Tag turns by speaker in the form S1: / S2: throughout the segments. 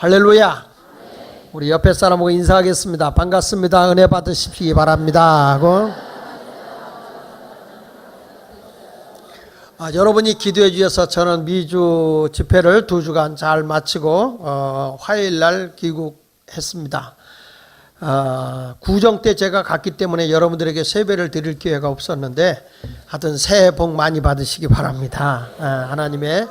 S1: 할렐루야. 우리 옆에 사람하고 인사하겠습니다. 반갑습니다. 은혜 받으시기 바랍니다 하고. 여러분이 기도해 주셔서 저는 미주 집회를 2주간 잘 마치고 화요일날 귀국했습니다. 구정 때 제가 갔기 때문에 여러분들에게 세배를 드릴 기회가 없었는데 하여튼 새해 복 많이 받으시기 바랍니다. 하나님의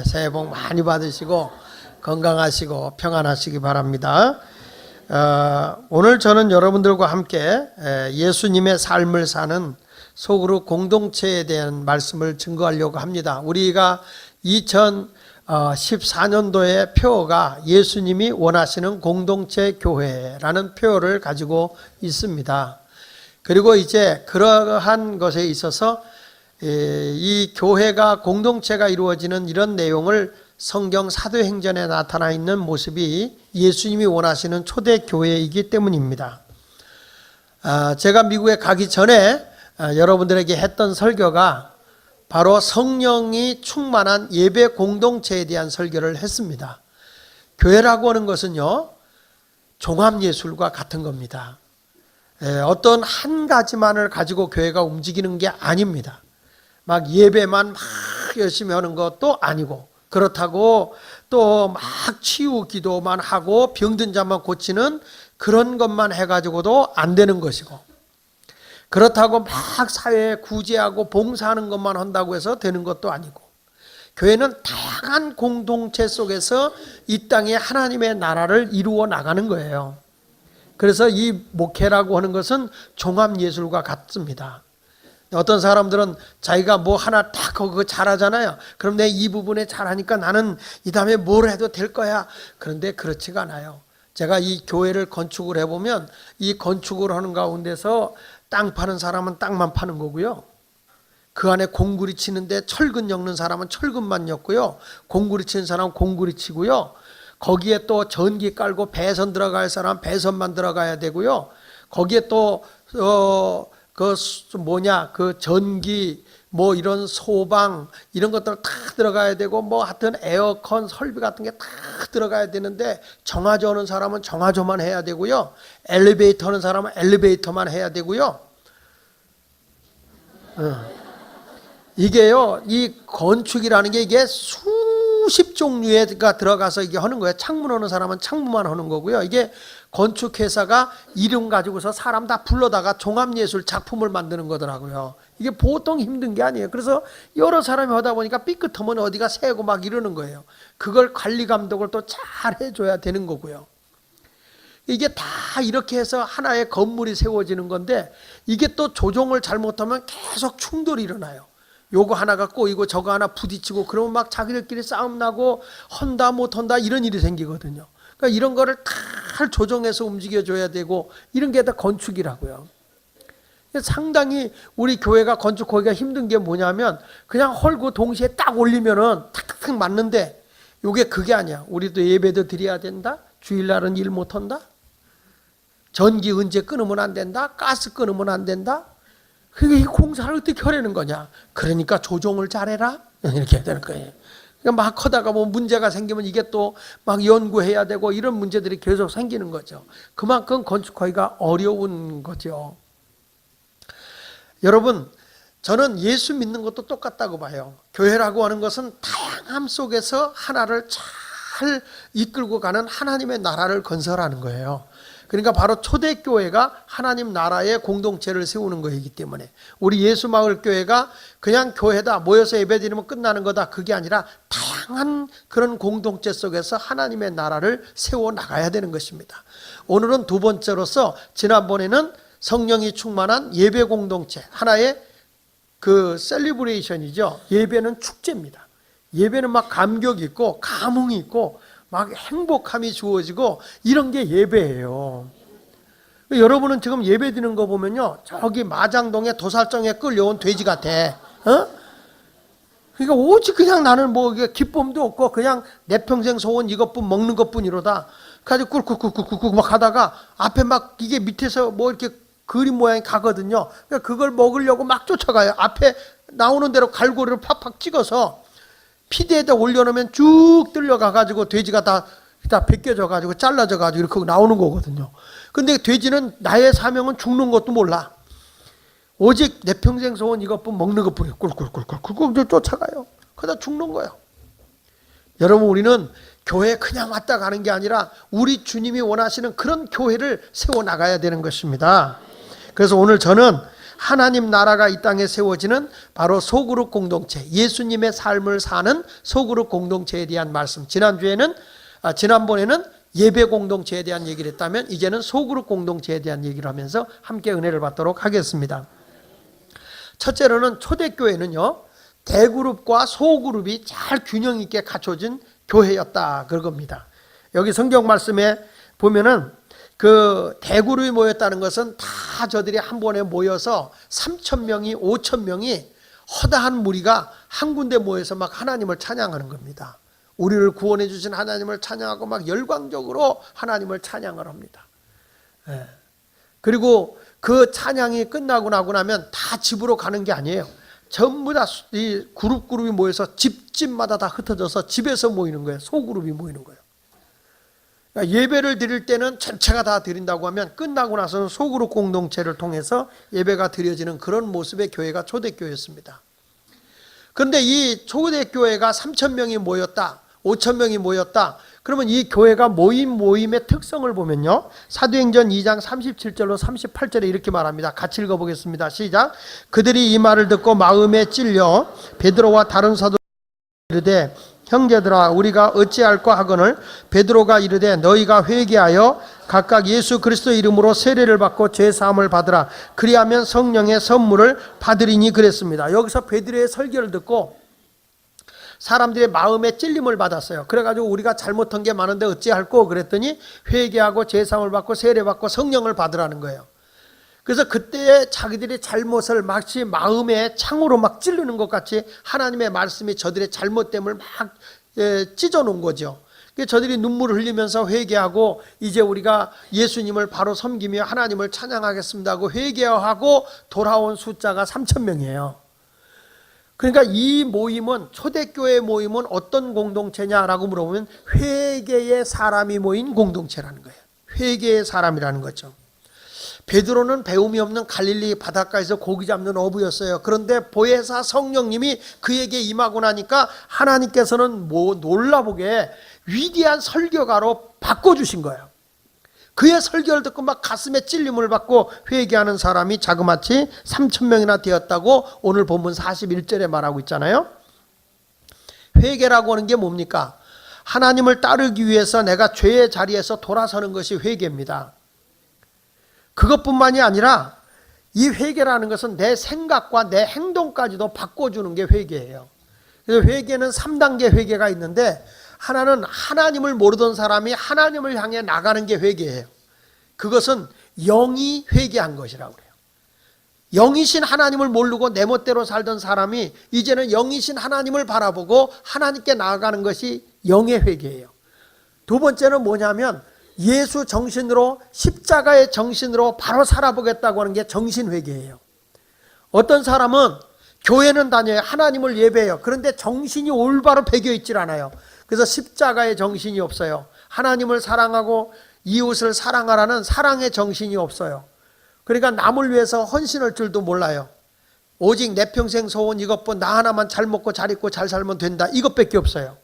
S1: 새해 복 많이 받으시고 건강하시고 평안하시기 바랍니다. 오늘 저는 여러분들과 함께 예수님의 삶을 사는 소그룹 공동체에 대한 말씀을 증거하려고 합니다. 우리가 2014년도의 표어가 예수님이 원하시는 공동체 교회라는 표어를 가지고 있습니다. 그리고 이제 그러한 것에 있어서 이 교회가 공동체가 이루어지는 이런 내용을 성경 사도행전에 나타나 있는 모습이 예수님이 원하시는 초대교회이기 때문입니다. 제가 미국에 가기 전에 여러분들에게 했던 설교가 바로 성령이 충만한 예배 공동체에 대한 설교를 했습니다. 교회라고 하는 것은요, 종합예술과 같은 겁니다. 어떤 한 가지만을 가지고 교회가 움직이는 게 아닙니다. 막 예배만 막 열심히 하는 것도 아니고, 그렇다고 또 막 치유 기도만 하고 병든 자만 고치는 그런 것만 해가지고도 안 되는 것이고, 그렇다고 막 사회에 구제하고 봉사하는 것만 한다고 해서 되는 것도 아니고, 교회는 다양한 공동체 속에서 이 땅에 하나님의 나라를 이루어 나가는 거예요. 그래서 이 목회라고 하는 것은 종합예술과 같습니다. 어떤 사람들은 자기가 뭐 하나 딱 그거 잘하잖아요. 그럼 내 이 부분에 잘하니까 나는 이 다음에 뭘 해도 될 거야. 그런데 그렇지가 않아요. 제가 이 교회를 건축을 해보면 이 건축을 하는 가운데서 땅 파는 사람은 땅만 파는 거고요. 그 안에 공구리 치는데 철근 엮는 사람은 철근만 엮고요. 공구리 치는 사람은 공구리 치고요. 거기에 또 전기 깔고 배선 들어갈 사람은 배선만 들어가야 되고요. 거기에 또 그 전기 뭐 이런 소방 이런 것들 다 들어가야 되고, 뭐 하여튼 에어컨 설비 같은 게 다 들어가야 되는데, 정화조 하는 사람은 정화조만 해야 되고요. 엘리베이터 하는 사람은 엘리베이터만 해야 되고요. 이게요, 이 건축이라는 게 이게 수십 종류가 들어가서 이게 하는 거예요. 창문 하는 사람은 창문만 하는 거고요. 이게 건축회사가 이름 가지고서 사람 다 불러다가 종합예술 작품을 만드는 거더라고요. 이게 보통 힘든 게 아니에요. 그래서 여러 사람이 하다 보니까 삐끗하면 어디가 새고 막 이러는 거예요. 그걸 관리 감독을 또 잘 해줘야 되는 거고요. 이게 다 이렇게 해서 하나의 건물이 세워지는 건데, 이게 또 조종을 잘못하면 계속 충돌이 일어나요. 요거 하나가 꼬이고 저거 하나 부딪히고, 그러면 막 자기들끼리 싸움 나고 헌다 못한다 이런 일이 생기거든요. 그러니까 이런 거를 잘 조정해서 움직여줘야 되고, 이런 게 다 건축이라고요. 상당히 우리 교회가 건축하기가 힘든 게 뭐냐면, 그냥 헐고 동시에 딱 올리면은 탁탁탁 맞는데, 요게 그게 아니야. 우리도 예배도 드려야 된다. 주일날은 일 못한다. 전기 언제 끊으면 안 된다. 가스 끊으면 안 된다. 그러니까 이 공사를 어떻게 하려는 거냐. 그러니까 조정을 잘해라. 이렇게 해야 되는 거예요. 그러니까 막 하다가 뭐 문제가 생기면 이게 또 막 연구해야 되고, 이런 문제들이 계속 생기는 거죠. 그만큼 건축하기가 어려운 거죠. 여러분, 저는 예수 믿는 것도 똑같다고 봐요. 교회라고 하는 것은 다양함 속에서 하나를 잘 이끌고 가는 하나님의 나라를 건설하는 거예요. 그러니까 바로 초대교회가 하나님 나라의 공동체를 세우는 것이기 때문에, 우리 예수마을교회가 그냥 교회다, 모여서 예배드리면 끝나는 거다, 그게 아니라 다양한 그런 공동체 속에서 하나님의 나라를 세워나가야 되는 것입니다. 오늘은 두 번째로서, 지난번에는 성령이 충만한 예배 공동체, 하나의 그 셀리브레이션이죠. 예배는 축제입니다. 예배는 막 감격이 있고 감흥이 있고 막 행복함이 주어지고, 이런 게 예배예요. 여러분은 지금 예배 드리는 거 보면요, 저기 마장동에 도살장에 끌려온 돼지 같아. 그러니까 오직 그냥 나는 뭐 기쁨도 없고 그냥 내 평생 소원 이것뿐 먹는 것뿐이로다. 가지고 꿀꿀꿀꿀꿀 막 하다가 앞에 막 이게 밑에서 뭐 이렇게 그림 모양이 가거든요. 그러니까 그걸 먹으려고 막 쫓아가요. 앞에 나오는 대로 갈고리를 팍팍 찍어서 피대에다 올려놓으면 쭉 들려가가지고 돼지가 다 다 벗겨져가지고 잘라져가지고 이렇게 나오는 거거든요. 근데 돼지는 나의 사명은 죽는 것도 몰라. 오직 내 평생 소원 이것뿐 먹는 것뿐이에요. 꿀꿀꿀꿀 쫓아가요. 그러다 죽는 거예요. 여러분, 우리는 교회에 그냥 왔다 가는 게 아니라 우리 주님이 원하시는 그런 교회를 세워나가야 되는 것입니다. 그래서 오늘 저는 하나님 나라가 이 땅에 세워지는 바로 소그룹 공동체, 예수님의 삶을 사는 소그룹 공동체에 대한 말씀. 지난번에는 예배 공동체에 대한 얘기를 했다면 이제는 소그룹 공동체에 대한 얘기를 하면서 함께 은혜를 받도록 하겠습니다. 첫째로는 초대교회는요, 대그룹과 소그룹이 잘 균형 있게 갖춰진 교회였다, 그겁니다. 여기 성경 말씀에 보면은 그 대그룹이 모였다는 것은 다 저들이 한 번에 모여서 3,000명이 5,000명이 허다한 무리가 한 군데 모여서 막 하나님을 찬양하는 겁니다. 우리를 구원해 주신 하나님을 찬양하고 막 열광적으로 하나님을 찬양을 합니다. 그리고 그 찬양이 끝나고 나면 다 집으로 가는 게 아니에요. 전부 다 이 그룹이 모여서 집마다 다 흩어져서 집에서 모이는 거예요. 소그룹이 모이는 거예요. 그러니까 예배를 드릴 때는 전체가 다 드린다고 하면 끝나고 나서는 소그룹 공동체를 통해서 예배가 드려지는 그런 모습의 교회가 초대교회였습니다. 그런데 이 초대교회가 3,000명이 모였다, 5,000명이 모였다. 그러면 이 교회가 모임의 특성을 보면요, 사도행전 2장 37절로 38절에 이렇게 말합니다. 같이 읽어보겠습니다. 시작. 그들이 이 말을 듣고 마음에 찔려 베드로와 다른 사도들이 이르되 형제들아 우리가 어찌할까 하거늘 베드로가 이르되 너희가 회개하여 각각 예수 그리스도 이름으로 세례를 받고 죄 사함을 받으라. 그리하면 성령의 선물을 받으리니 그랬습니다. 여기서 베드로의 설교를 듣고 사람들의 마음에 찔림을 받았어요. 그래가지고 우리가 잘못한 게 많은데 어찌할꼬 그랬더니 회개하고 죄 사함을 받고 세례 받고 성령을 받으라는 거예요. 그래서 그때 자기들의 잘못을 마치 마음에 창으로 막 찌르는 것 같이 하나님의 말씀이 저들의 잘못됨을 막 찢어놓은 거죠. 저들이 눈물을 흘리면서 회개하고 이제 우리가 예수님을 바로 섬기며 하나님을 찬양하겠습니다 하고 회개하고 돌아온 숫자가 3,000명이에요. 그러니까 이 모임은, 초대교회 모임은 어떤 공동체냐라고 물어보면 회개의 사람이 모인 공동체라는 거예요. 회개의 사람이라는 거죠. 베드로는 배움이 없는 갈릴리 바닷가에서 고기 잡는 어부였어요. 그런데 보혜사 성령님이 그에게 임하고 나니까 하나님께서는 놀라보게 위대한 설교가로 바꿔주신 거예요. 그의 설교를 듣고 막 가슴에 찔림을 받고 회개하는 사람이 자그마치 3,000명이나 되었다고 오늘 본문 41절에 말하고 있잖아요. 회개라고 하는 게 뭡니까? 하나님을 따르기 위해서 내가 죄의 자리에서 돌아서는 것이 회개입니다. 그것뿐만이 아니라 이 회개라는 것은 내 생각과 내 행동까지도 바꿔주는 게 회개예요. 그래서 회개는 3단계 회개가 있는데 하나는 하나님을 모르던 사람이 하나님을 향해 나가는 게 회개예요. 그것은 영이 회개한 것이라고 그래요. 영이신 하나님을 모르고 내 멋대로 살던 사람이 이제는 영이신 하나님을 바라보고 하나님께 나아가는 것이 영의 회개예요. 두 번째는 뭐냐면 예수 정신으로, 십자가의 정신으로 바로 살아보겠다고 하는 게 정신회개예요. 어떤 사람은 교회는 다녀요. 하나님을 예배해요. 그런데 정신이 올바로 배겨있질 않아요. 그래서 십자가의 정신이 없어요. 하나님을 사랑하고 이웃을 사랑하라는 사랑의 정신이 없어요. 그러니까 남을 위해서 헌신할 줄도 몰라요. 오직 내 평생 소원 이것뿐, 나 하나만 잘 먹고 잘 입고 잘 살면 된다, 이것밖에 없어요.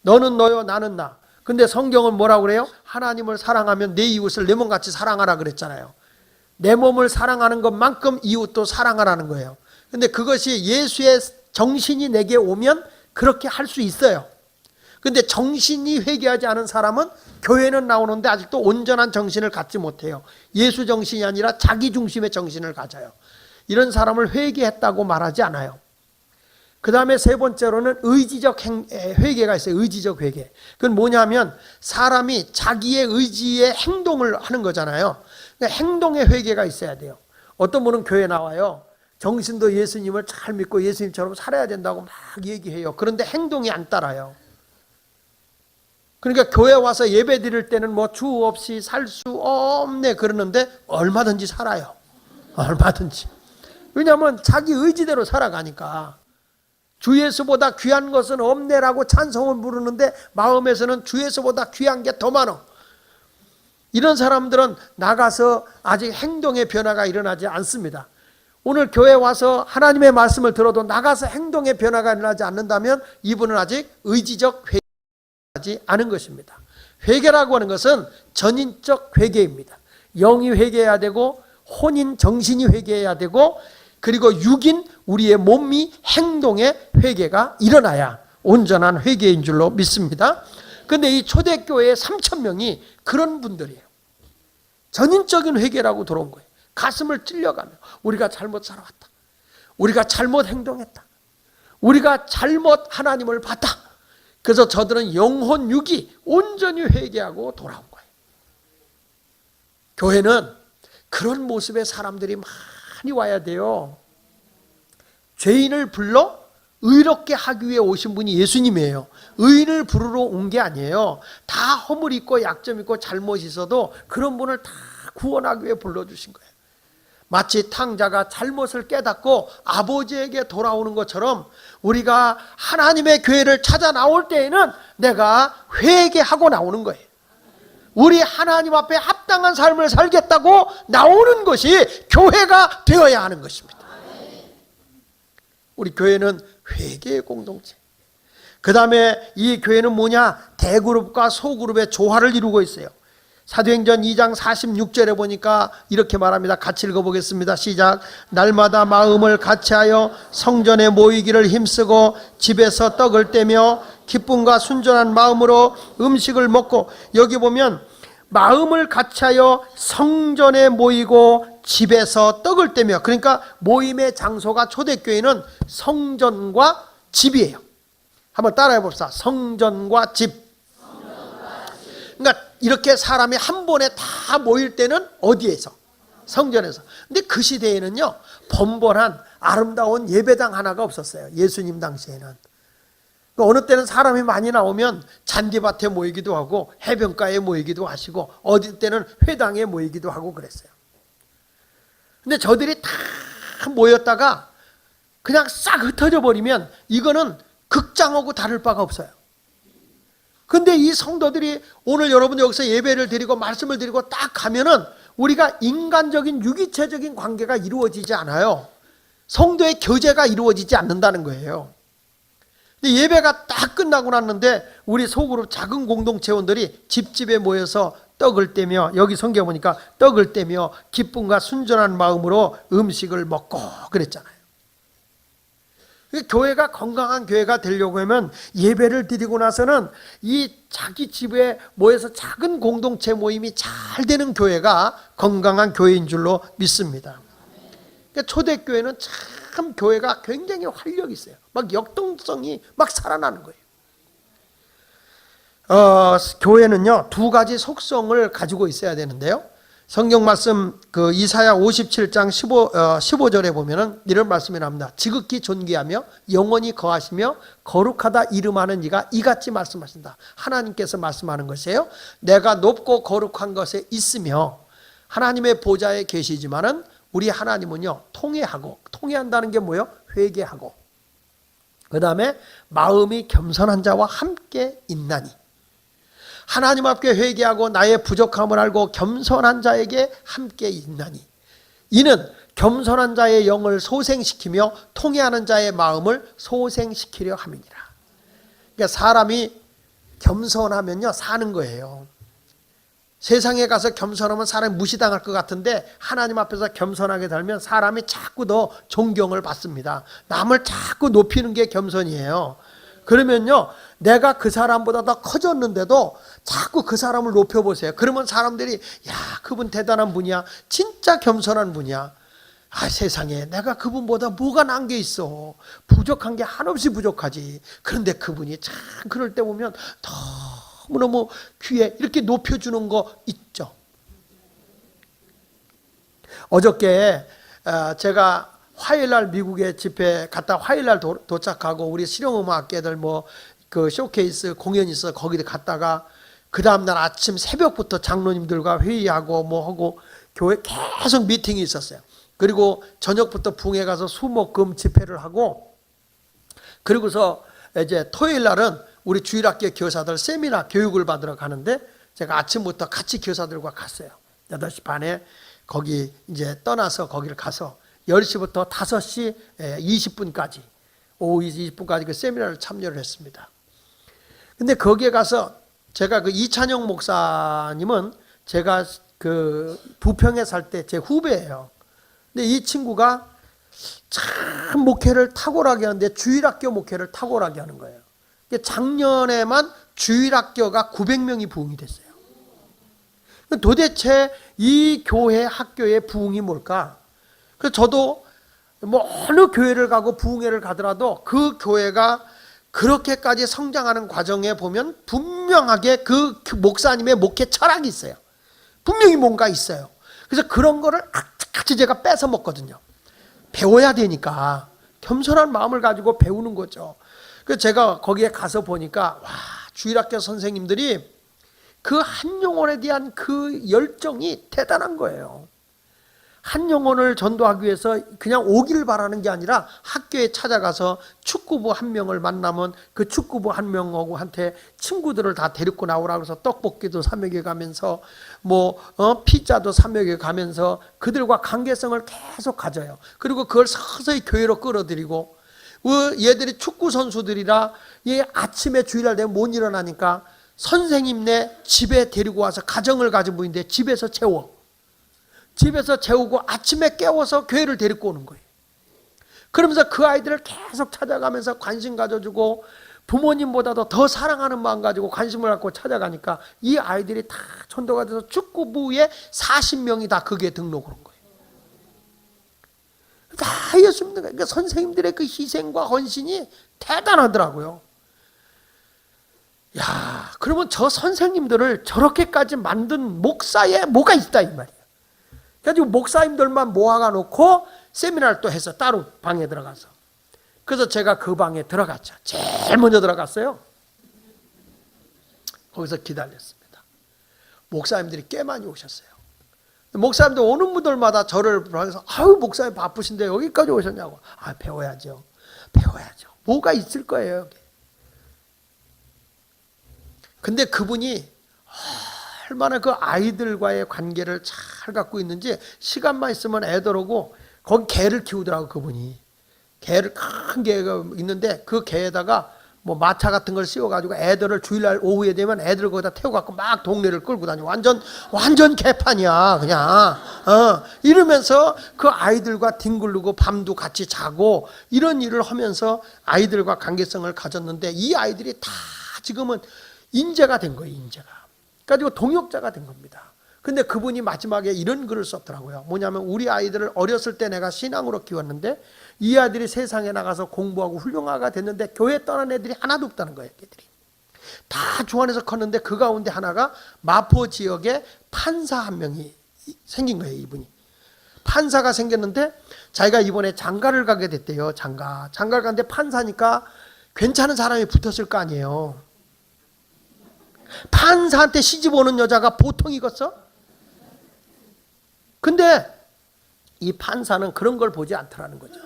S1: 너는 너요 나는 나. 근데 성경은 뭐라고 그래요? 하나님을 사랑하면 내 이웃을 내 몸같이 사랑하라 그랬잖아요. 내 몸을 사랑하는 것만큼 이웃도 사랑하라는 거예요. 근데 그것이 예수의 정신이 내게 오면 그렇게 할 수 있어요. 근데 정신이 회개하지 않은 사람은 교회는 나오는데 아직도 온전한 정신을 갖지 못해요. 예수 정신이 아니라 자기 중심의 정신을 가져요. 이런 사람을 회개했다고 말하지 않아요. 그 다음에 세 번째로는 의지적 회개가 있어요. 의지적 회개. 그건 뭐냐면 사람이 자기의 의지의 행동을 하는 거잖아요. 그러니까 행동의 회개가 있어야 돼요. 어떤 분은 교회 나와요. 정신도 예수님을 잘 믿고 예수님처럼 살아야 된다고 막 얘기해요. 그런데 행동이 안 따라요. 그러니까 교회 와서 예배 드릴 때는 뭐 주 없이 살 수 없네 그러는데 얼마든지 살아요. 얼마든지. 왜냐하면 자기 의지대로 살아가니까. 주 예수보다 귀한 것은 없네라고 찬송을 부르는데 마음에서는 주 예수보다 귀한 게 더 많아. 이런 사람들은 나가서 아직 행동의 변화가 일어나지 않습니다. 오늘 교회 와서 하나님의 말씀을 들어도 나가서 행동의 변화가 일어나지 않는다면 이분은 아직 의지적 회개하지 않은 것입니다. 회개라고 하는 것은 전인적 회개입니다. 영이 회개해야 되고 혼인 정신이 회개해야 되고 그리고 육인 우리의 몸이 행동의 회개가 일어나야 온전한 회개인 줄로 믿습니다. 그런데 이 초대교회의 3,000명이 그런 분들이에요. 전인적인 회개라고 들어온 거예요. 가슴을 찔려가며 우리가 잘못 살아왔다. 우리가 잘못 행동했다. 우리가 잘못 하나님을 봤다. 그래서 저들은 영혼 육이 온전히 회개하고 돌아온 거예요. 교회는 그런 모습의 사람들이 많이 와야 돼요. 죄인을 불러 의롭게 하기 위해 오신 분이 예수님이에요. 의인을 부르러 온 게 아니에요. 다 허물 있고 약점 있고 잘못이 있어도 그런 분을 다 구원하기 위해 불러주신 거예요. 마치 탕자가 잘못을 깨닫고 아버지에게 돌아오는 것처럼 우리가 하나님의 교회를 찾아 나올 때에는 내가 회개하고 나오는 거예요. 우리 하나님 앞에 합당한 삶을 살겠다고 나오는 것이 교회가 되어야 하는 것입니다. 우리 교회는 회개의 공동체. 그 다음에 이 교회는 뭐냐? 대그룹과 소그룹의 조화를 이루고 있어요. 사도행전 2장 46절에 보니까 이렇게 말합니다. 같이 읽어보겠습니다. 시작. 날마다 마음을 같이하여 성전에 모이기를 힘쓰고 집에서 떡을 떼며 기쁨과 순전한 마음으로 음식을 먹고, 여기 보면 마음을 같이하여 성전에 모이고 집에서 떡을 떼며, 그러니까 모임의 장소가 초대교회는 성전과 집이에요. 한번 따라해 봅시다. 성전과 집. 그러니까 이렇게 사람이 한 번에 다 모일 때는 어디에서? 성전에서. 근데 그 시대에는요, 번번한 아름다운 예배당 하나가 없었어요. 예수님 당시에는. 어느 때는 사람이 많이 나오면 잔디밭에 모이기도 하고 해변가에 모이기도 하시고 어디 때는 회당에 모이기도 하고 그랬어요. 근데 저들이 다 모였다가 그냥 싹 흩어져 버리면 이거는 극장하고 다를 바가 없어요. 근데 이 성도들이 오늘 여러분 여기서 예배를 드리고 말씀을 드리고 딱 가면은 우리가 인간적인 유기체적인 관계가 이루어지지 않아요. 성도의 교제가 이루어지지 않는다는 거예요. 근데 예배가 딱 끝나고 났는데 우리 소그룹 작은 공동체원들이 집집에 모여서 떡을 떼며, 여기 성경 보니까 떡을 떼며 기쁨과 순전한 마음으로 음식을 먹고 그랬잖아요. 교회가 건강한 교회가 되려고 하면 예배를 드리고 나서는 이 자기 집에 모여서 작은 공동체 모임이 잘 되는 교회가 건강한 교회인 줄로 믿습니다. 그러니까 초대교회는 참 교회가 굉장히 활력이 있어요. 막 역동성이 막 살아나는 거예요. 교회는요, 두 가지 속성을 가지고 있어야 되는데요. 성경 말씀 그 이사야 57장 15절에 보면은 이런 말씀이 나옵니다. 지극히 존귀하며 영원히 거하시며 거룩하다 이름하는 이가 이같이 말씀하신다. 하나님께서 말씀하는 것이에요. 내가 높고 거룩한 것에 있으며 하나님의 보좌에 계시지만은 우리 하나님은요, 통회한다는 게 뭐예요? 회개하고, 그 다음에 마음이 겸손한 자와 함께 있나니. 하나님 앞에 회개하고 나의 부족함을 알고 겸손한 자에게 함께 있나니, 이는 겸손한 자의 영을 소생시키며 통회하는 자의 마음을 소생시키려 함이니라. 그러니까 사람이 겸손하면요 사는 거예요. 세상에 가서 겸손하면 사람이 무시당할 것 같은데 하나님 앞에서 겸손하게 살면 사람이 자꾸 더 존경을 받습니다. 남을 자꾸 높이는 게 겸손이에요. 그러면요, 내가 그 사람보다 더 커졌는데도 자꾸 그 사람을 높여보세요. 그러면 사람들이 야, 그분 대단한 분이야. 진짜 겸손한 분이야. 아, 세상에 내가 그분보다 뭐가 난 게 있어. 부족한 게 한없이 부족하지. 그런데 그분이 참 그럴 때 보면 너무너무 귀해. 이렇게 높여주는 거 있죠. 어저께 제가 화요일날 미국에 집회 갔다 화요일날 도착하고 우리 실용음악계들 그 쇼케이스 공연이 있어 거기에 갔다가 그 다음날 아침 새벽부터 장로님들과 회의하고 하고 교회 계속 미팅이 있었어요. 그리고 저녁부터 붕에 가서 수목금 집회를 하고 그리고서 이제 토요일 날은 우리 주일학교 교사들 세미나 교육을 받으러 가는데 제가 아침부터 같이 교사들과 갔어요. 8시 반에 거기 이제 떠나서 거기를 가서 10시부터 5시 20분까지 오후 20분까지 그 세미나를 참여를 했습니다. 근데 거기에 가서 제가 그 이찬영 목사님은 제가 그 부평에 살 때 제 후배예요. 근데 이 친구가 참 목회를 탁월하게 하는데 주일학교 목회를 탁월하게 하는 거예요. 작년에만 주일학교가 900명이 부흥이 됐어요. 도대체 이 교회 학교의 부흥이 뭘까? 그래서 저도 뭐 어느 교회를 가고 부흥회를 가더라도 그 교회가 그렇게까지 성장하는 과정에 보면 분명하게 그 목사님의 목회 철학이 있어요. 분명히 뭔가 있어요. 그래서 그런 거를 같이 제가 뺏어 먹거든요. 배워야 되니까 겸손한 마음을 가지고 배우는 거죠. 그래서 제가 거기에 가서 보니까 와, 주일학교 선생님들이 그 한 영혼에 대한 그 열정이 대단한 거예요. 한 영혼을 전도하기 위해서 그냥 오기를 바라는 게 아니라 학교에 찾아가서 축구부 한 명을 만나면 그 축구부 한 명하고한테 친구들을 다 데리고 나오라고 해서 떡볶이도 사 먹여 가면서 피자도 사 먹여 가면서 그들과 관계성을 계속 가져요. 그리고 그걸 서서히 교회로 끌어들이고 얘들이 축구 선수들이라 아침에 주일날 되면 못 일어나니까 선생님네 집에 데리고 와서 가정을 가진 분인데 집에서 재우고 아침에 깨워서 교회를 데리고 오는 거예요. 그러면서 그 아이들을 계속 찾아가면서 관심 가져주고 부모님보다도 더 사랑하는 마음 가지고 관심을 갖고 찾아가니까 이 아이들이 다 전도가 돼서 축구부에 40명이 다 거기에 등록을 한 거예요. 다 예수님, 그러니까 선생님들의 그 희생과 헌신이 대단하더라고요. 야, 그러면 저 선생님들을 저렇게까지 만든 목사에 뭐가 있다 이 말이에요. 그래가지고 목사님들만 모아가 놓고 세미나를 또 해서 따로 방에 들어가서. 그래서 제가 그 방에 들어갔죠. 제일 먼저 들어갔어요. 거기서 기다렸습니다. 목사님들이 꽤 많이 오셨어요. 목사님들 오는 분들마다 저를 보면서 아유 목사님 바쁘신데 여기까지 오셨냐고. 아 배워야죠. 뭐가 있을 거예요 여기. 근데 그분이 얼마나 그 아이들과의 관계를 잘 갖고 있는지 시간만 있으면 애들 오고 거기 개를 키우더라고 그분이. 개를 큰 개가 있는데 그 개에다가 뭐 마차 같은 걸 씌워가지고 애들을 주일날 오후에 되면 애들 거기다 태워갖고 막 동네를 끌고 다니고 완전 개판이야 그냥. 이러면서 그 아이들과 뒹굴르고 밤도 같이 자고 이런 일을 하면서 아이들과 관계성을 가졌는데 이 아이들이 다 지금은 인재가 된 거예요. 인재가. 가지고 동역자가 된 겁니다. 근데 그분이 마지막에 이런 글을 썼더라고요. 뭐냐면 우리 아이들을 어렸을 때 내가 신앙으로 키웠는데 이 아이들이 세상에 나가서 공부하고 훌륭하가 됐는데 교회 떠난 애들이 하나도 없다는 거예요. 애들이 다 주안에서 컸는데 그 가운데 하나가 마포 지역에 판사 한 명이 생긴 거예요. 이분이 판사가 생겼는데 자기가 이번에 장가를 가게 됐대요. 장가를 갔는데 판사니까 괜찮은 사람이 붙었을 거 아니에요. 판사한테 시집 오는 여자가 보통이겠어? 근데 이 판사는 그런 걸 보지 않더라는 거죠.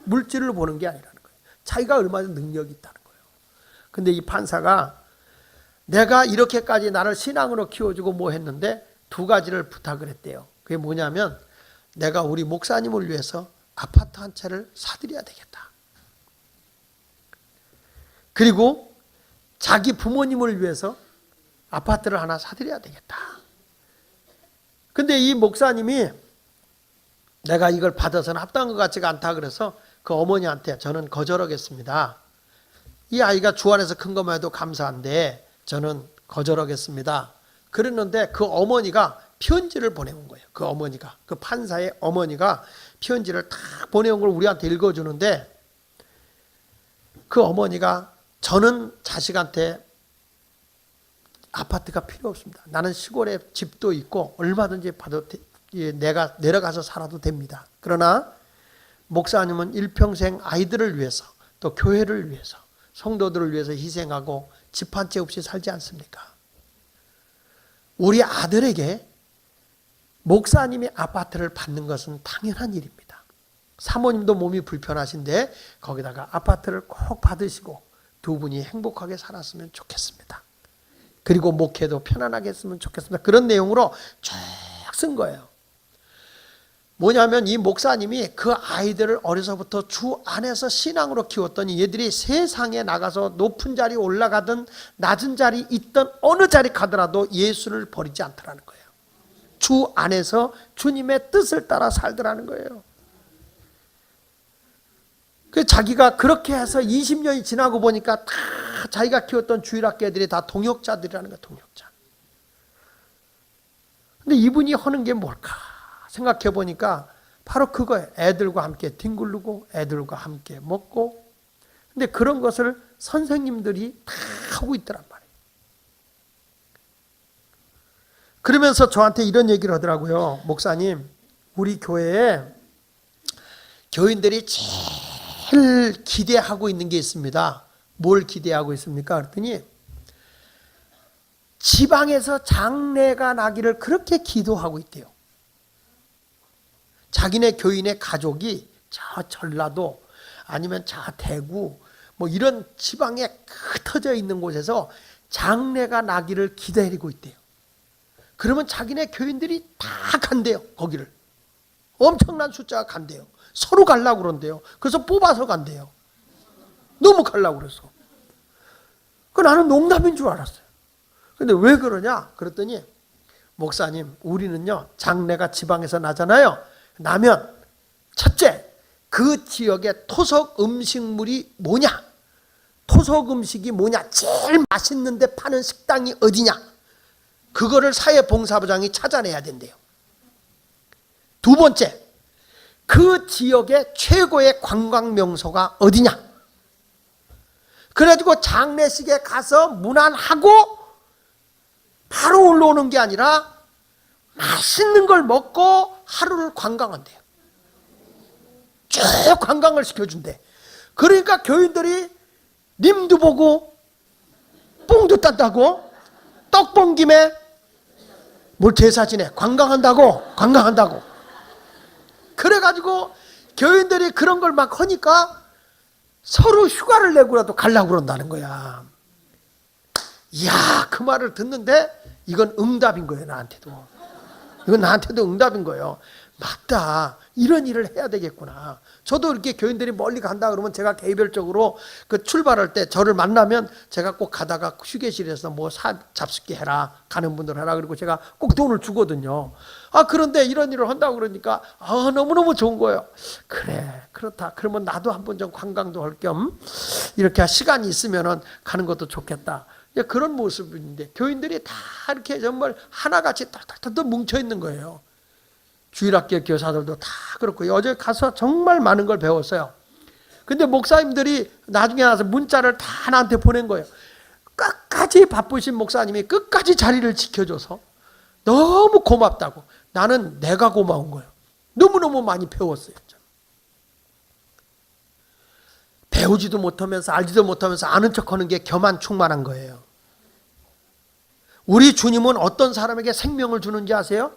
S1: 물질을 보는 게 아니라는 거예요. 자기가 얼마나 능력이 있다는 거예요. 근데 이 판사가 내가 이렇게까지 나를 신앙으로 키워주고 뭐 했는데 두 가지를 부탁을 했대요. 그게 뭐냐면 내가 우리 목사님을 위해서 아파트 한 채를 사드려야 되겠다. 그리고 자기 부모님을 위해서 아파트를 하나 사드려야 되겠다. 근데 이 목사님이 내가 이걸 받아서는 합당한 것 같지가 않다 그래서 그 어머니한테 저는 거절하겠습니다. 이 아이가 주안에서 큰 것만 해도 감사한데 저는 거절하겠습니다. 그랬는데 그 어머니가 편지를 보내온 거예요. 그 어머니가, 그 판사의 어머니가 편지를 딱 보내온 걸 우리한테 읽어주는데 그 어머니가 저는 자식한테 아파트가 필요 없습니다. 나는 시골에 집도 있고 얼마든지 내가 내려가서 살아도 됩니다. 그러나 목사님은 일평생 아이들을 위해서 또 교회를 위해서 성도들을 위해서 희생하고 집 한 채 없이 살지 않습니까? 우리 아들에게 목사님이 아파트를 받는 것은 당연한 일입니다. 사모님도 몸이 불편하신데 거기다가 아파트를 꼭 받으시고 두 분이 행복하게 살았으면 좋겠습니다. 그리고 목회도 편안하게 했으면 좋겠습니다. 그런 내용으로 쭉 쓴 거예요. 뭐냐면 이 목사님이 그 아이들을 어려서부터 주 안에서 신앙으로 키웠더니 얘들이 세상에 나가서 높은 자리 올라가든 낮은 자리 있던 어느 자리 가더라도 예수를 버리지 않더라는 거예요. 주 안에서 주님의 뜻을 따라 살더라는 거예요. 그 자기가 그렇게 해서 20년이 지나고 보니까 다 자기가 키웠던 주일학교 애들이 다 동역자들이라는 거야, 동역자. 근데 이분이 하는 게 뭘까 생각해 보니까 바로 그거예요. 애들과 함께 뒹굴르고 애들과 함께 먹고. 근데 그런 것을 선생님들이 다 하고 있더란 말이에요. 그러면서 저한테 이런 얘기를 하더라고요. 목사님, 우리 교회에 교인들이 제일 기대하고 있는 게 있습니다. 뭘 기대하고 있습니까? 그랬더니 지방에서 장래가 나기를 그렇게 기도하고 있대요. 자기네 교인의 가족이 저 전라도 아니면 저 대구 뭐 이런 지방에 흩어져 있는 곳에서 장래가 나기를 기다리고 있대요. 그러면 자기네 교인들이 다 간대요. 거기를. 엄청난 숫자가 간대요. 서로 가려고 그런대요. 그래서 뽑아서 간대요. 너무 가려고 그래서. 나는 농담인 줄 알았어요. 근데 왜 그러냐? 그랬더니 목사님, 우리는요 장래가 지방에서 나잖아요. 나면 첫째, 그 지역의 토속 음식물이 뭐냐? 토속 음식이 뭐냐? 제일 맛있는데 파는 식당이 어디냐? 그거를 사회봉사부장이 찾아내야 된대요. 두 번째, 그 지역의 최고의 관광 명소가 어디냐? 그래가지고 장례식에 가서 문안하고 바로 올라오는 게 아니라 맛있는 걸 먹고 하루를 관광한대요. 쭉 관광을 시켜준대. 그러니까 교인들이 님도 보고 뽕도 딴다고 떡 본 김에 뭘 제사 지내 관광한다고 그래가지고 교인들이 그런 걸 막 하니까 서로 휴가를 내고라도 가려고 그런다는 거야. 이야, 그 말을 듣는데 이건 응답인 거예요. 나한테도. 이건 나한테도 응답인 거예요. 맞다, 이런 일을 해야 되겠구나. 저도 이렇게 교인들이 멀리 간다 그러면 제가 개별적으로 그 출발할 때 저를 만나면 제가 꼭 가다가 휴게실에서 뭐 잡숫게 해라, 가는 분들 해라, 그리고 제가 꼭 돈을 주거든요. 그런데 이런 일을 한다고 그러니까 너무너무 좋은 거예요. 그래, 그렇다. 그러면 나도 한번 좀 관광도 할 겸 이렇게 시간이 있으면은 가는 것도 좋겠다. 그런 모습인데 교인들이 다 이렇게 정말 하나같이 탁탁탁 뭉쳐 있는 거예요. 주일학교 교사들도 다 그렇고 어제 가서 정말 많은 걸 배웠어요. 근데 목사님들이 나중에 와서 문자를 다 나한테 보낸 거예요. 끝까지 바쁘신 목사님이 끝까지 자리를 지켜줘서 너무 고맙다고. 나는 내가 고마운 거예요. 너무너무 많이 배웠어요. 배우지도 못하면서 알지도 못하면서 아는 척하는 게 교만 충만한 거예요. 우리 주님은 어떤 사람에게 생명을 주는지 아세요?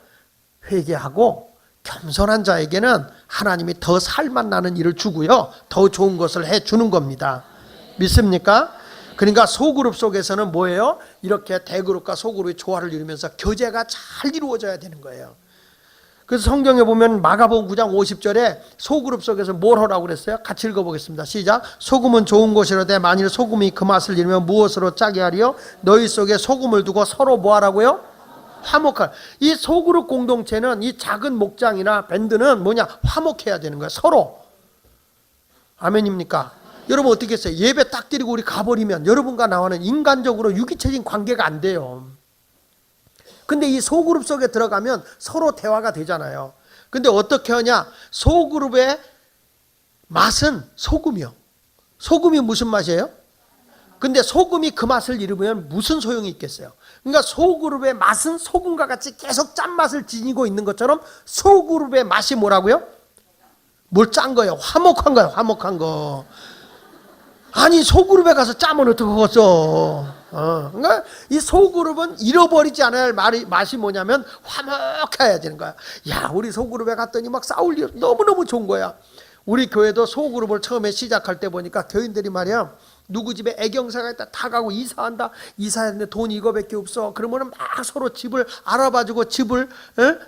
S1: 회개하고 겸손한 자에게는 하나님이 더 살맛 나는 일을 주고요, 더 좋은 것을 해주는 겁니다. 믿습니까? 그러니까 소그룹 속에서는 뭐예요? 이렇게 대그룹과 소그룹이 조화를 이루면서 교제가 잘 이루어져야 되는 거예요. 그래서 성경에 보면 마가복음 9장 50절에 소그룹 속에서 뭘 하라고 그랬어요? 같이 읽어보겠습니다. 시작. 소금은 좋은 것이로되 만일 소금이 그 맛을 잃으면 무엇으로 짜게 하리요? 너희 속에 소금을 두고 서로 뭐 하라고요? 화목할. 이 소그룹 공동체는, 이 작은 목장이나 밴드는 뭐냐? 화목해야 되는 거야, 서로. 아멘입니까? 여러분 어떻게 했어요? 예배 딱 드리고 우리 가버리면 여러분과 나와는 인간적으로 유기체적인 관계가 안 돼요. 근데 이 소그룹 속에 들어가면 서로 대화가 되잖아요. 근데 어떻게 하냐? 소그룹의 맛은 소금이요. 소금이 무슨 맛이에요? 근데 소금이 그 맛을 잃으면 무슨 소용이 있겠어요? 그러니까 소그룹의 맛은 소금과 같이 계속 짠맛을 지니고 있는 것처럼 소그룹의 맛이 뭐라고요? 뭘 짠 거예요? 화목한 거예요. 화목한 거. 아니 소그룹에 가서 짜면 어떡하겠어. 그러니까 이 소그룹은 잃어버리지 않아야 할 맛이 뭐냐면 화목해야 되는 거야. 야, 우리 소그룹에 갔더니 막 싸울 일 너무너무 좋은 거야. 우리 교회도 소그룹을 처음에 시작할 때 보니까 교인들이 말이야, 누구 집에 애경사가 있다 다 가고 이사한다, 이사했는데 돈이 이거밖에 없어, 그러면은 막 서로 집을 알아봐주고 집을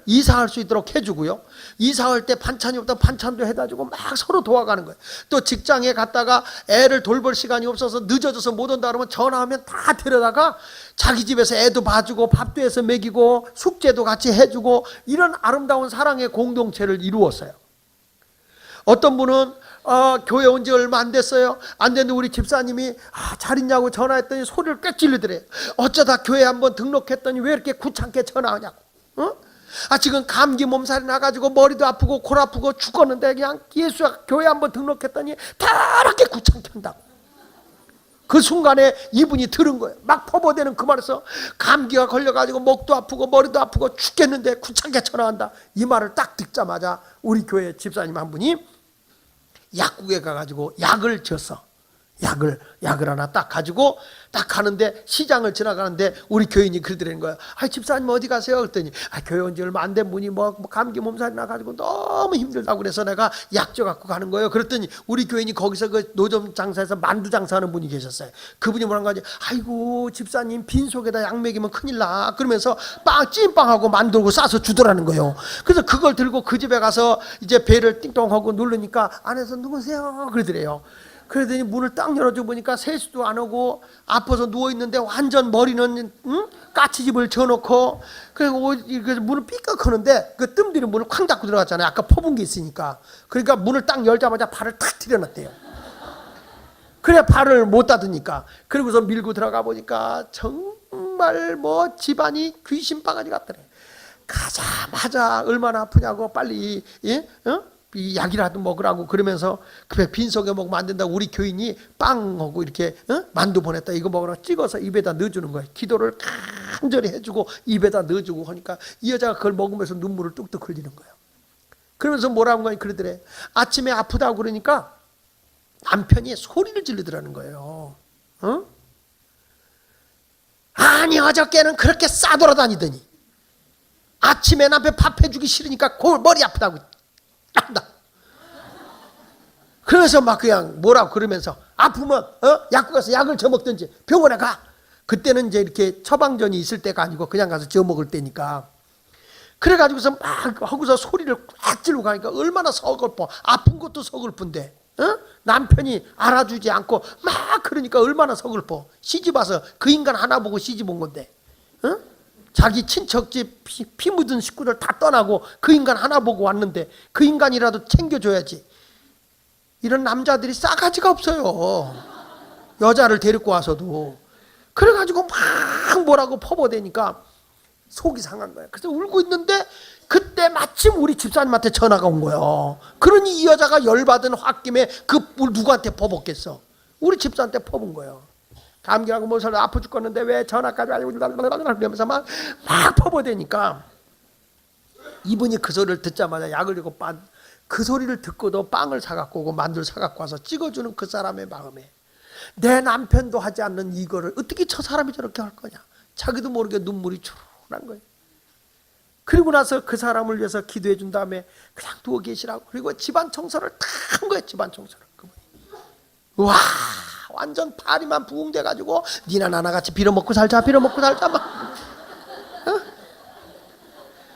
S1: 이사할 수 있도록 해주고요, 이사할 때 반찬이 없다 반찬도 해다주고 막 서로 도와가는 거예요. 또 직장에 갔다가 애를 돌볼 시간이 없어서 늦어져서 못 온다 그러면 전화하면 다 데려다가 자기 집에서 애도 봐주고 밥도 해서 먹이고 숙제도 같이 해주고, 이런 아름다운 사랑의 공동체를 이루었어요. 어떤 분은 교회 온 지 얼마 안 됐어요. 안 됐는데 우리 집사님이 잘 있냐고 전화했더니 소리를 꽤 질르더래요. 어쩌다 교회 한번 등록했더니 왜 이렇게 귀찮게 전화하냐고. 지금 감기 몸살이 나가지고 머리도 아프고 골 아프고 죽었는데 그냥 예수가 교회 한번 등록했더니 다 이렇게 귀찮게 한다고. 그 순간에 이분이 들은 거예요. 막 퍼버대는 그 말에서 감기가 걸려가지고 목도 아프고 머리도 아프고 죽겠는데 귀찮게 전화한다. 이 말을 딱 듣자마자 우리 교회 집사님 한 분이 약국에 가가지고 약을 줬어. 약을 하나 딱 가지고 딱 가는데, 시장을 지나가는데 우리 교인이 그러더라는 거야. 집사님 어디 가세요? 그랬더니 교회 온 지 얼마 안 된 분이 뭐 감기 몸살이 나가지고 너무 힘들다고 그래서 내가 약 줘 갖고 가는 거예요. 그랬더니 우리 교인이 거기서 그 노점 장사에서 만두 장사하는 분이 계셨어요. 그분이 뭐라는 거지? 아이고 집사님 빈속에다 약 먹이면 큰일 나, 그러면서 찐빵하고 만두고 싸서 주더라는 거예요. 그래서 그걸 들고 그 집에 가서 이제 배를 띵동하고 누르니까 안에서 누구세요? 그러더래요. 그러더니 문을 딱 열어줘 보니까 세수도 안 하고 아파서 누워있는데 완전 머리는 까치집을 져놓고, 그래서 문을 삐걱 하는데 그 뜸들이 문을 쾅 닫고 들어갔잖아요. 아까 퍼본 게 있으니까. 그러니까 문을 딱 열자마자 발을 탁 들여놨대요. 그래 발을 못 닫으니까. 그러고서 밀고 들어가 보니까 정말 뭐 집안이 귀신 바가지 같더래. 가자마자 얼마나 아프냐고 빨리 이 약이라도 먹으라고 그러면서 그 빈속에 먹으면 안 된다고 우리 교인이 빵하고 이렇게 만두 보냈다, 이거 먹으라고 찍어서 입에다 넣어주는 거예요. 기도를 간절히 해주고 입에다 넣어주고 하니까 이 여자가 그걸 먹으면서 눈물을 뚝뚝 흘리는 거예요. 그러면서 뭐라고 하니 그러더래. 아침에 아프다고 그러니까 남편이 소리를 지르더라는 거예요. 아니 어저께는 그렇게 싸돌아다니더니 아침에 남편 밥 해주기 싫으니까 머리 아프다고 한다. 그래서 막 그냥 뭐라고 그러면서 아프면 약국 가서 약을 저 먹든지 병원에 가. 그때는 이제 이렇게 처방전이 있을 때가 아니고 그냥 가서 저 먹을 때니까. 그래가지고서 막 하고서 소리를 꽉 지르고 가니까 얼마나 서글퍼. 아픈 것도 서글픈데 남편이 알아주지 않고 막 그러니까 얼마나 서글퍼. 시집 와서 그 인간 하나 보고 시집 온 건데 자기 친척집 피 묻은 식구들 다 떠나고 그 인간 하나 보고 왔는데 그 인간이라도 챙겨줘야지. 이런 남자들이 싸가지가 없어요. 여자를 데리고 와서도. 그래가지고 막 뭐라고 퍼버대니까 속이 상한 거야. 그래서 울고 있는데 그때 마침 우리 집사님한테 전화가 온 거예요. 그러니 이 여자가 열받은 홧김에 그 누구한테 퍼붓겠어? 우리 집사한테 퍼본 거예요. 감기하고 몸살도 아파 죽겠는데 왜 전화까지 아니고 그러면서 막 퍼버대니까 이분이 그 소리를 듣자마자 약을 주고 그 소리를 듣고도 빵을 사갖고 오고 만두를 사갖고 와서 찍어주는 그 사람의 마음에 내 남편도 하지 않는 이거를 어떻게 저 사람이 저렇게 할 거냐. 자기도 모르게 눈물이 초롱한 거예요. 그리고 나서 그 사람을 위해서 기도해 준 다음에 그냥 누워 계시라고. 그리고 집안 청소를 다 한 거예요. 집안 청소를. 와 완전 파리만 부흥돼가지고 니나 나나 같이 빌어먹고 살자 막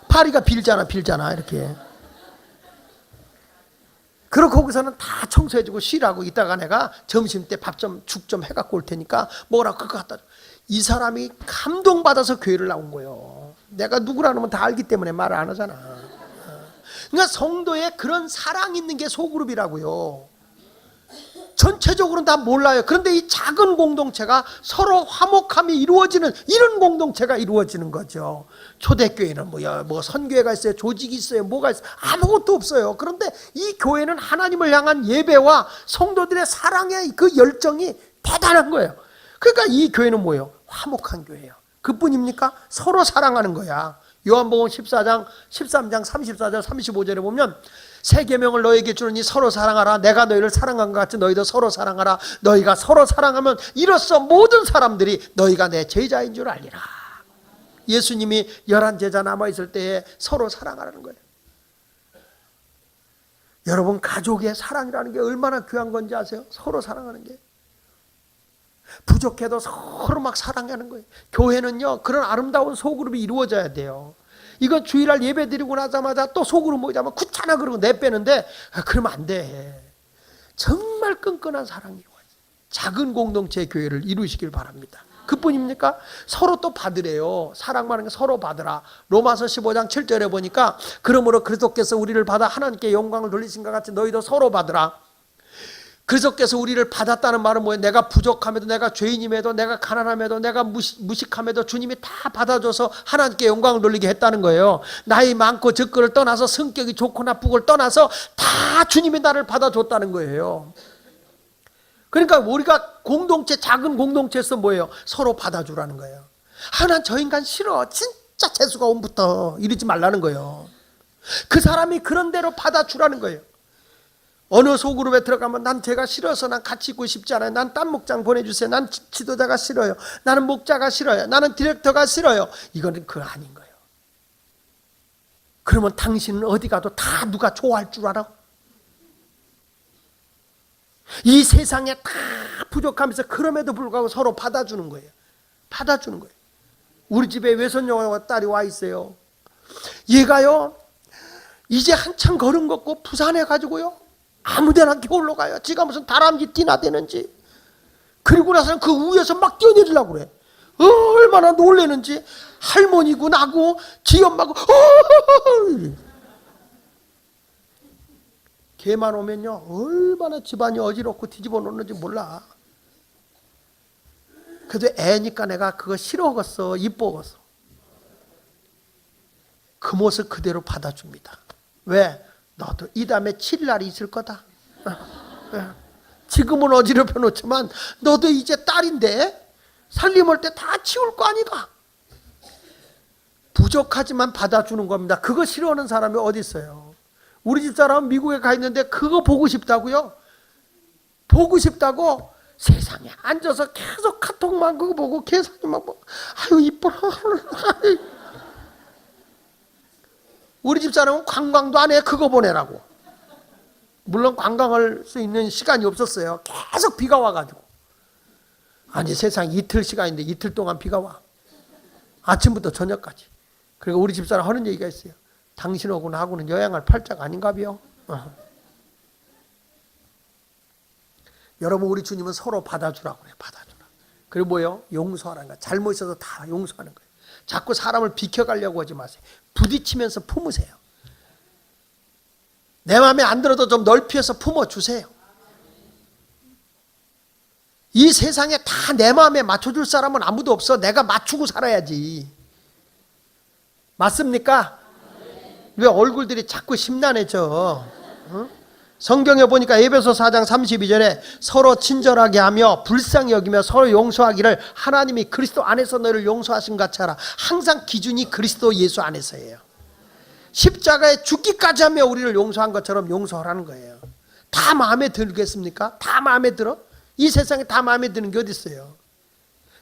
S1: 파리가 빌잖아 이렇게. 그리고 거기서는 다 청소해주고 쉬라고. 이따가 내가 점심때 죽 좀 해갖고 올 테니까 먹으라고 그거 갖다 줘. 이 사람이 감동받아서 교회를 나온 거예요. 내가 누구라는 건 다 알기 때문에 말을 안 하잖아. 그러니까 성도에 그런 사랑 있는 게 소그룹이라고요. 전체적으로는 다 몰라요. 그런데 이 작은 공동체가 서로 화목함이 이루어지는 이런 공동체가 이루어지는 거죠. 초대교회는 뭐 선교회가 있어요, 조직이 있어요, 뭐가 있어요, 아무것도 없어요. 그런데 이 교회는 하나님을 향한 예배와 성도들의 사랑의 그 열정이 대단한 거예요. 그러니까 이 교회는 뭐예요? 화목한 교회예요. 그뿐입니까? 서로 사랑하는 거야. 요한복음 14장 13장 34절 35절에 보면 새 계명을 너에게 주노니 서로 사랑하라. 내가 너희를 사랑한 것 같이 너희도 서로 사랑하라. 너희가 서로 사랑하면 이로써 모든 사람들이 너희가 내 제자인 줄 알리라. 예수님이 11 제자 남아있을 때에 서로 사랑하라는 거예요. 여러분, 가족의 사랑이라는 게 얼마나 귀한 건지 아세요? 서로 사랑하는 게. 부족해도 서로 막 사랑하는 거예요. 교회는요, 그런 아름다운 소그룹이 이루어져야 돼요. 이거 주일날 예배 드리고 나자마자 또 소그룹 모이자면 귀찮아 그러고 내빼는데, 그러면 안 돼. 정말 끈끈한 사랑이 작은 공동체 교회를 이루시길 바랍니다. 그뿐입니까? 서로 또 받으래요. 사랑받는 게 서로 받으라. 로마서 15장 7절에 보니까 그러므로 그리스도께서 우리를 받아 하나님께 영광을 돌리신 것 같이 너희도 서로 받으라. 그리스도께서 우리를 받았다는 말은 뭐예요? 내가 부족함에도, 내가 죄인임에도, 내가 가난함에도, 내가 무식함에도 주님이 다 받아줘서 하나님께 영광을 돌리게 했다는 거예요. 나이 많고 적거를 떠나서, 성격이 좋고 나쁘고를 떠나서 다 주님이 나를 받아줬다는 거예요. 그러니까 우리가 공동체, 작은 공동체에서 뭐예요? 서로 받아주라는 거예요. 난 저 인간 싫어, 진짜 재수가 온부터 이러지 말라는 거예요. 그 사람이 그런 대로 받아주라는 거예요. 어느 소그룹에 들어가면 난 제가 싫어서 난 같이 있고 싶지 않아요. 난 딴 목장 보내주세요. 난 지도자가 싫어요. 나는 목자가 싫어요. 나는 디렉터가 싫어요. 이거는 그거 아닌 거예요. 그러면 당신은 어디 가도 다 누가 좋아할 줄 알아? 이 세상에 다 부족하면서 그럼에도 불구하고 서로 받아주는 거예요. 받아주는 거예요. 우리 집에 외손녀와 딸이 와 있어요. 얘가요, 이제 한참 걸음 걷고 부산에 가지고요, 아무데나 겨울로 가요. 지가 무슨 다람쥐 띠나 되는지. 그리고 나서는 그 위에서 막 뛰어내리려고 그래. 얼마나 놀래는지. 할머니고 나고 지 엄마고 걔만 오면요, 얼마나 집안이 어지럽고 뒤집어 놓는지 몰라. 그래도 애니까 내가 그거 싫어하겠어, 이뻐하겠어. 그 모습 그대로 받아줍니다. 왜? 너도 이 다음에 칠 날이 있을 거다. 지금은 어지럽혀 놓지만 너도 이제 딸인데 살림할 때 다 치울 거 아니가. 부족하지만 받아주는 겁니다. 그거 싫어하는 사람이 어디 있어요? 우리 집사람은 미국에 가 있는데 그거 보고 싶다고요? 보고 싶다고 세상에 앉아서 계속 카톡만 그거 보고 계산만 보고, 아유 이뻐라. 우리 집사람은 관광도 안 해. 그거 보내라고. 물론 관광할 수 있는 시간이 없었어요. 계속 비가 와가지고. 아니 세상 이틀 시간인데 이틀 동안 비가 와. 아침부터 저녁까지. 그리고 우리 집사람 하는 얘기가 있어요. 당신하고 나하고는 여행할 팔자가 아닌가비요. 여러분, 우리 주님은 서로 받아주라고 그래요. 받아주라. 그리고 뭐예요? 용서하라는 거예요. 잘못해서 다 용서하는 거예요. 자꾸 사람을 비켜가려고 하지 마세요. 부딪히면서 품으세요. 내 마음에 안 들어도 좀 넓혀서 품어주세요. 이 세상에 다 내 마음에 맞춰줄 사람은 아무도 없어. 내가 맞추고 살아야지. 맞습니까? 왜 얼굴들이 자꾸 심란해져? 응? 성경에 보니까 에베소 4장 32절에 서로 친절하게 하며 불쌍히 여기며 서로 용서하기를 하나님이 그리스도 안에서 너를 용서하신 것 같이 하라. 항상 기준이 그리스도 예수 안에서예요. 십자가에 죽기까지 하며 우리를 용서한 것처럼 용서하라는 거예요. 다 마음에 들겠습니까? 다 마음에 들어? 이 세상에 다 마음에 드는 게 어디 있어요?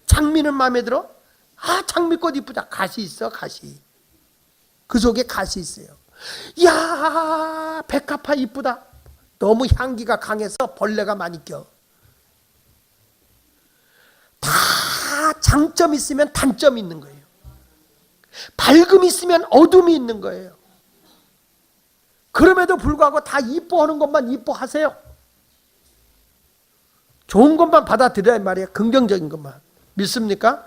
S1: 장미는 마음에 들어? 장미꽃 이쁘다. 가시 있어, 가시. 그 속에 가시 있어요. 야, 백합화 이쁘다. 너무 향기가 강해서 벌레가 많이 껴. 다 장점이 있으면 단점이 있는 거예요. 밝음이 있으면 어둠이 있는 거예요. 그럼에도 불구하고 다 이뻐하는 것만 이뻐하세요. 좋은 것만 받아들여야 말이에요. 긍정적인 것만. 믿습니까?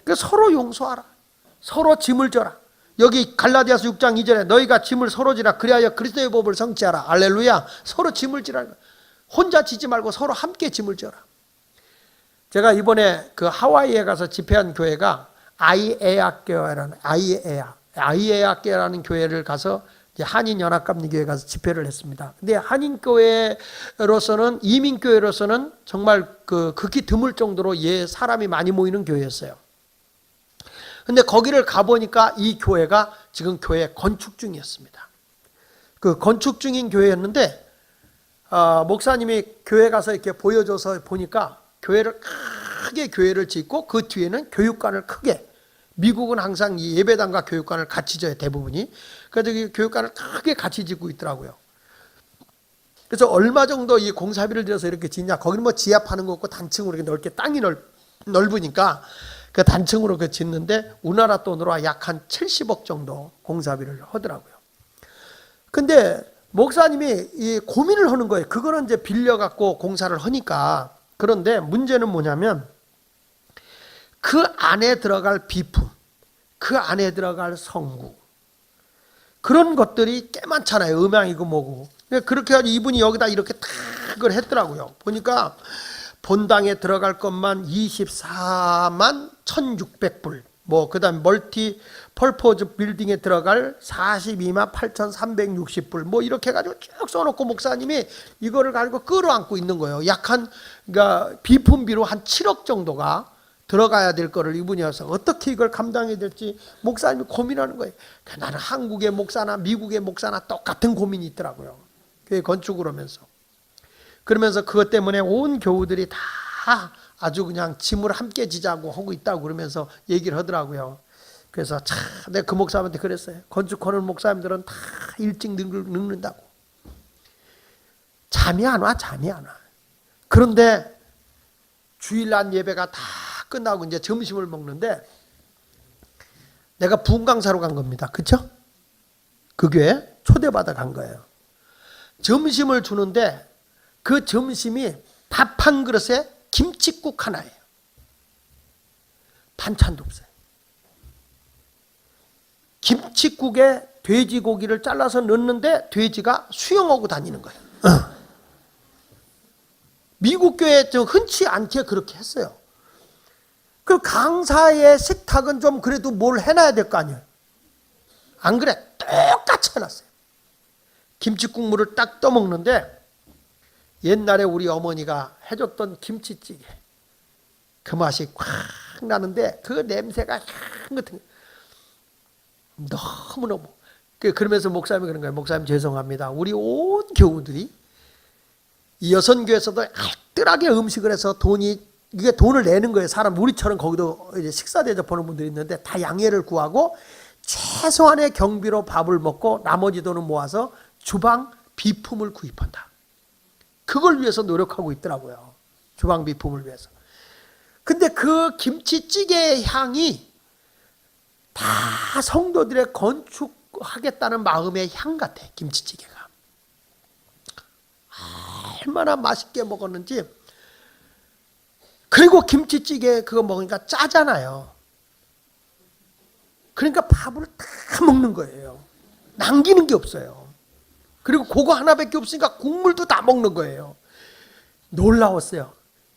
S1: 그러니까 서로 용서하라. 서로 짐을 져라. 여기 갈라디아서 6장 2절에 너희가 짐을 서로 지라 그리하여 그리스도의 법을 성취하라. 할렐루야. 서로 짐을 지라. 혼자 지지 말고 서로 함께 짐을 져라. 제가 이번에 그 하와이에 가서 집회한 교회가 아이에아 교회라는 교회를 가서 한인연합감리교회 가서 집회를 했습니다. 근데 한인교회로서는, 이민교회로서는 정말 극히 드물 정도로 사람이 많이 모이는 교회였어요. 근데 거기를 가보니까 이 교회가 지금 교회 건축 중이었습니다. 그 건축 중인 교회였는데, 목사님이 교회 가서 이렇게 보여줘서 보니까 교회를 짓고 그 뒤에는 교육관을 크게, 미국은 항상 이 예배당과 교육관을 같이 져요, 대부분이. 그래서 이 교육관을 크게 같이 짓고 있더라고요. 그래서 얼마 정도 이 공사비를 들여서 이렇게 짓냐? 거기는 뭐 지하파는 거 없고 단층으로 이렇게 넓게 땅이 넓으니까 그 단층으로 그 짓는데 우리나라 돈으로 약 한 70억 정도 공사비를 하더라고요. 근데 목사님이 이 고민을 하는 거예요. 그거는 이제 빌려갖고 공사를 하니까. 그런데 문제는 뭐냐면 그 안에 들어갈 비품, 그 안에 들어갈 성구, 그런 것들이 꽤 많잖아요. 음향이고 뭐고. 그렇게 해가지고 이분이 여기다 이렇게 탁 그걸 했더라고요. 보니까 본당에 들어갈 것만 24만 1,600불. 뭐 그다음 멀티 펄포즈 빌딩에 들어갈 42만 8,360불. 뭐 이렇게 해가지고 쭉 써놓고 목사님이 이거를 가지고 끌어안고 있는 거예요. 약한 그러니까 비품비로 한 7억 정도가 들어가야 될 거를 이분이 와서 어떻게 이걸 감당해야 될지 목사님이 고민하는 거예요. 나는 한국의 목사나 미국의 목사나 똑같은 고민이 있더라고요. 교회 건축을 하면서. 그러면서 그것 때문에 온 교우들이 다 아주 그냥 짐을 함께 지자고 하고 있다고 그러면서 얘기를 하더라고요. 그래서 참 내가 그 목사님한테 그랬어요. 건축하는 목사님들은 다 일찍 늙는다고. 잠이 안 와. 그런데 주일날 예배가 다 끝나고 이제 점심을 먹는데 내가 부흥강사로 간 겁니다. 그렇죠? 그 교회 초대받아 간 거예요. 점심을 주는데 그 점심이 밥 한 그릇에 김칫국 하나예요. 반찬도 없어요. 김칫국에 돼지고기를 잘라서 넣는데 돼지가 수영하고 다니는 거예요. 미국 교회에 좀 흔치 않게 그렇게 했어요. 그 강사의 식탁은 좀 그래도 뭘 해놔야 될 거 아니에요. 안 그래? 똑같이 해놨어요. 김치국물을 딱 떠먹는데 옛날에 우리 어머니가 해줬던 김치찌개 그 맛이 콱 나는데 그 냄새가 향 같은 너무너무. 그러면서 목사님이 그런 거예요. 목사님 죄송합니다. 우리 온 교우들이 이 여선교에서도 알뜰하게 음식을 해서 이게 돈을 내는 거예요. 사람 우리처럼 거기도 이제 식사 대접하는 분들이 있는데 다 양해를 구하고 최소한의 경비로 밥을 먹고 나머지 돈은 모아서 주방 비품을 구입한다. 그걸 위해서 노력하고 있더라고요. 주방 비품을 위해서. 근데 그 김치찌개의 향이 다 성도들의 건축하겠다는 마음의 향 같아. 김치찌개가. 얼마나 맛있게 먹었는지. 그리고 김치찌개 그거 먹으니까 짜잖아요. 그러니까 밥을 다 먹는 거예요. 남기는 게 없어요. 그리고 그거 하나밖에 없으니까 국물도 다 먹는 거예요. 놀라웠어요.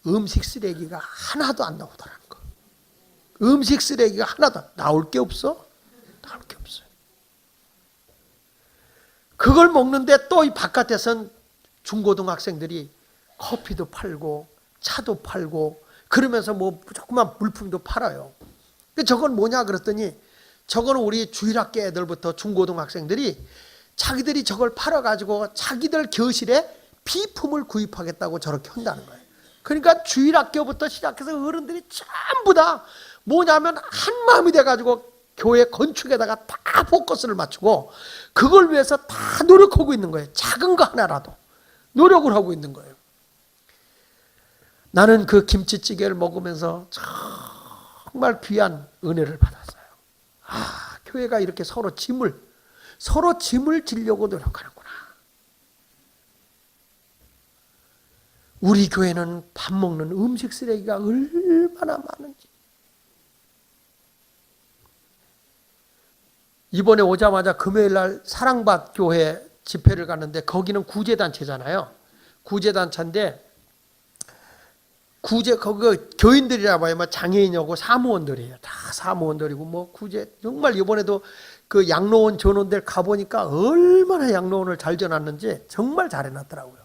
S1: 음식 쓰레기가 하나도 안 나오더라는 거. 음식 쓰레기가 하나도 나올 게 없어? 나올 게 없어요. 그걸 먹는데 또 이 바깥에선 중고등학생들이 커피도 팔고 차도 팔고 그러면서 뭐 조그만 물품도 팔아요. 저건 뭐냐 그랬더니 저거는 우리 주일학교 애들부터 중고등학생들이 자기들이 저걸 팔아가지고 자기들 교실에 비품을 구입하겠다고 저렇게 한다는 거예요. 그러니까 주일학교부터 시작해서 어른들이 전부 다 뭐냐면 한 마음이 돼가지고 교회 건축에다가 다 포커스를 맞추고 그걸 위해서 다 노력하고 있는 거예요. 작은 거 하나라도 노력을 하고 있는 거예요. 나는 그 김치찌개를 먹으면서 정말 귀한 은혜를 받았어요. 아, 교회가 이렇게 서로 짐을 지려고 노력하는구나. 우리 교회는 밥 먹는 음식 쓰레기가 얼마나 많은지. 이번에 오자마자 금요일날 사랑밭 교회 집회를 갔는데 거기는 구제단체잖아요. 구제단체인데 거기 교인들이라 봐요. 장애인하고 사무원들이에요. 다 사무원들이고 뭐 구제 정말 이번에도 그 양로원 전원들 가보니까 얼마나 양로원을 잘 전놨는지 정말 잘 해놨더라고요.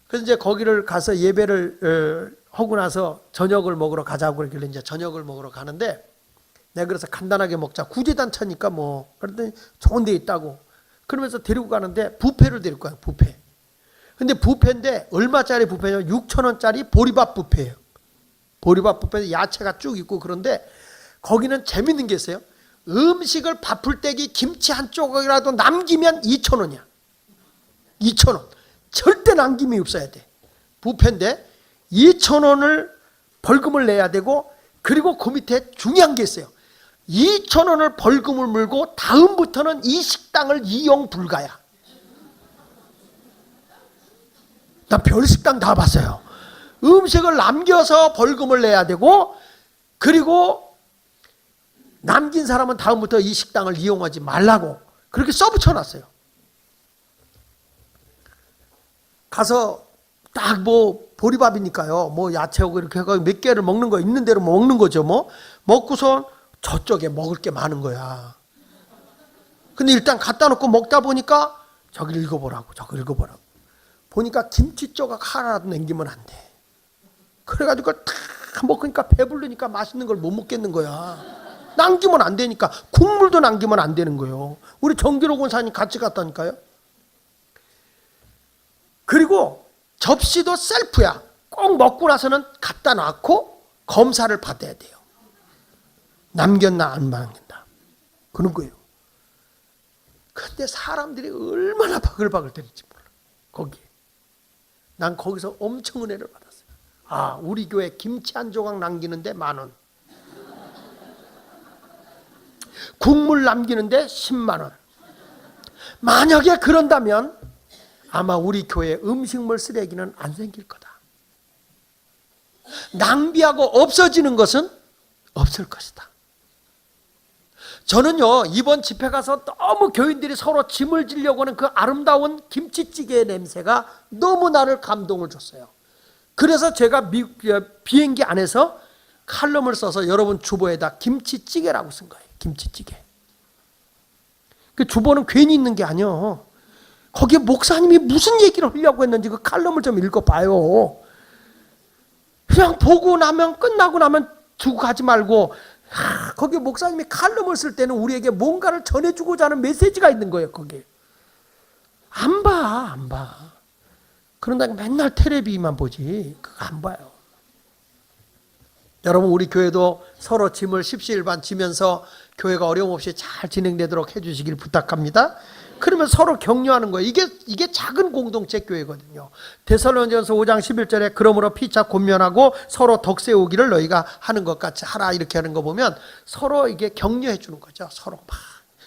S1: 그래서 이제 거기를 가서 예배를 하고 나서 저녁을 먹으러 가자고 그러길래 이제 저녁을 먹으러 가는데 내가 그래서 간단하게 먹자. 구제단체니까 뭐 그랬더니 좋은 데 있다고 그러면서 데리고 가는데 뷔페를 데리고 가요. 뷔페. 근데 뷔페인데 얼마짜리 뷔페냐면 6,000원짜리 보리밥 뷔페예요. 보리밥 뷔페에 야채가 쭉 있고 그런데 거기는 재밌는 게 있어요. 음식을 밥풀떼기 김치 한 조각이라도 남기면 2,000원이야. 2,000원. 절대 남김이 없어야 돼. 부패인데 2,000원을 벌금을 내야 되고, 그리고 그 밑에 중요한 게 있어요. 2,000원을 벌금을 물고 다음부터는 이 식당을 이용 불가야. 난 별 식당 다 봤어요. 음식을 남겨서 벌금을 내야 되고, 그리고 남긴 사람은 다음부터 이 식당을 이용하지 말라고 그렇게 써붙여놨어요. 가서 딱 뭐 보리밥이니까요, 뭐 야채하고 이렇게 해서 몇 개를 먹는 거, 있는 대로 먹는 거죠. 뭐 먹고서 저쪽에 먹을 게 많은 거야. 근데 일단 갖다 놓고 먹다 보니까 저기 읽어보라고, 저기 읽어보라고. 보니까 김치 조각 하나라도 남기면 안 돼. 그래가지고 그걸 다 먹으니까 배부르니까 맛있는 걸 못 먹겠는 거야. 남기면 안 되니까. 국물도 남기면 안 되는 거예요. 우리 정기록 원사님 같이 갔다니까요. 그리고 접시도 셀프야. 꼭 먹고 나서는 갖다 놔고 검사를 받아야 돼요. 남겼나 안 남겼나. 그런 거예요. 근데 사람들이 얼마나 바글바글 되는지 몰라. 거기에. 난 거기서 엄청 은혜를 받았어요. 아, 우리 교회 김치 한 조각 남기는데 10,000원. 국물 남기는데 100,000원. 만약에 그런다면 아마 우리 교회 음식물 쓰레기는 안 생길 거다. 낭비하고 없어지는 것은 없을 것이다. 저는요, 이번 집회 가서 너무 교인들이 서로 짐을 지려고 하는 그 아름다운 김치찌개의 냄새가 너무 나를 감동을 줬어요. 그래서 제가 비행기 안에서 칼럼을 써서 여러분 주보에다 김치찌개라고 쓴 거예요. 김치찌개. 그 주보는 괜히 있는 게 아니에요. 거기에 목사님이 무슨 얘기를 하려고 했는지 그 칼럼을 좀 읽어봐요. 그냥 보고 나면, 끝나고 나면 두고 가지 말고, 거기 목사님이 칼럼을 쓸 때는 우리에게 뭔가를 전해주고자 하는 메시지가 있는 거예요. 거기에 안 봐. 그런다 맨날 텔레비만 보지 그거 안 봐요. 여러분, 우리 교회도 서로 짐을 십시일반 지면서 교회가 어려움 없이 잘 진행되도록 해주시길 부탁합니다. 그러면 서로 격려하는 거예요. 이게 작은 공동체 교회거든요. 데살로니가서 5장 11절에 그러므로 피차 권면하고 서로 덕 세우기를 너희가 하는 것 같이 하라, 이렇게 하는 거 보면 서로 이게 격려해 주는 거죠. 서로 막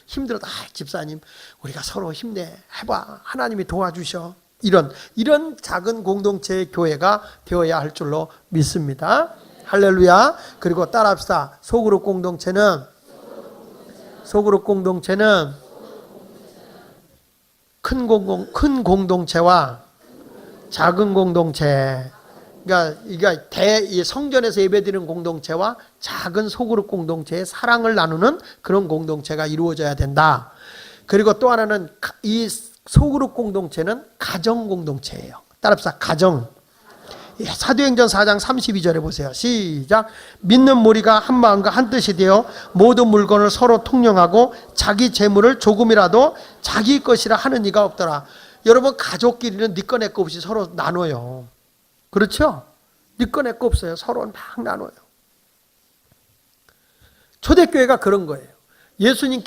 S1: 힘들어도 집사님 우리가 서로 힘내 해봐, 하나님이 도와주셔, 이런 작은 공동체의 교회가 되어야 할 줄로 믿습니다. 할렐루야. 그리고 따라합시다. 소그룹 공동체는 큰 공동체와 작은 공동체, 그러니까 성전에서 예배드리는 공동체와 작은 소그룹 공동체의 사랑을 나누는 그런 공동체가 이루어져야 된다. 그리고 또 하나는 이 소그룹 공동체는 가정 공동체예요. 따라합시다. 가정. 사도행전 4장 32절에 보세요. 시작. 믿는 무리가 한 마음과 한 뜻이 되어 모든 물건을 서로 통용하고 자기 재물을 조금이라도 자기 것이라 하는 이가 없더라. 여러분, 가족끼리는 네 거 내 거 없이 서로 나눠요. 그렇죠? 네 거 내 거 없어요. 서로 막 나눠요. 초대교회가 그런 거예요.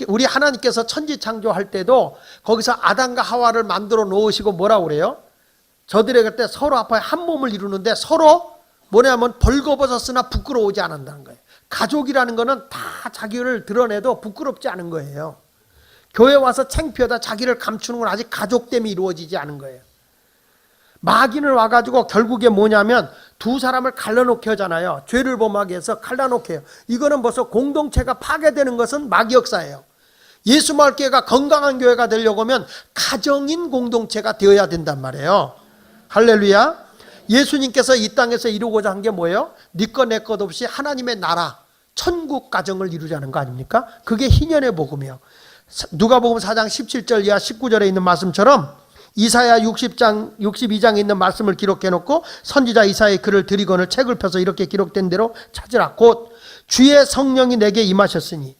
S1: 우리 하나님께서 천지 창조할 때도 거기서 아담과 하와를 만들어 놓으시고 뭐라고 그래요? 저들의 그때 서로 앞에 한 몸을 이루는데 서로 뭐냐면 벌거벗었으나 부끄러우지 않는다는 거예요. 가족이라는 거는 다 자기를 드러내도 부끄럽지 않은 거예요. 교회 와서 창피하다 자기를 감추는 건 아직 가족 때문에 이루어지지 않은 거예요. 마귀는 와가지고 결국에 뭐냐면 두 사람을 갈라놓게 하잖아요. 죄를 범하게 해서 갈라놓게 해요. 이거는 벌써 공동체가 파괴되는 것은 마귀 역사예요. 예수마을교회가 건강한 교회가 되려고 하면 가정인 공동체가 되어야 된단 말이에요. 할렐루야. 예수님께서 이 땅에서 이루고자 한 게 뭐예요? 네 것 내 것 없이 하나님의 나라, 천국 가정을 이루자는 거 아닙니까? 그게 희년의 복음이에요. 누가복음 4장 17절 이하 19절에 있는 말씀처럼 이사야 62장에 있는 말씀을 기록해 놓고 선지자 이사야의 글을 드리거늘 책을 펴서 이렇게 기록된 대로 찾으라. 곧 주의 성령이 내게 임하셨으니,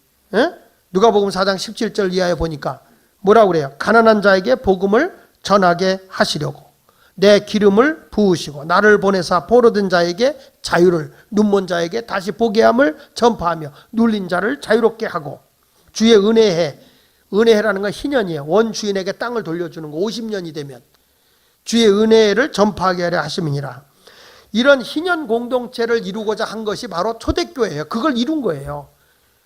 S1: 누가복음 4장 17절 이하에 보니까 뭐라고 그래요? 가난한 자에게 복음을 전하게 하시려고 내 기름을 부으시고 나를 보내사 포로된 자에게 자유를, 눈먼 자에게 다시 보게 함을 전파하며 눌린 자를 자유롭게 하고 주의 은혜해. 은혜해라는 건 희년이에요. 원 주인에게 땅을 돌려주는 거. 50년이 되면 주의 은혜를 전파하게 하려 하심이니라. 이런 희년 공동체를 이루고자 한 것이 바로 초대교회예요. 그걸 이룬 거예요.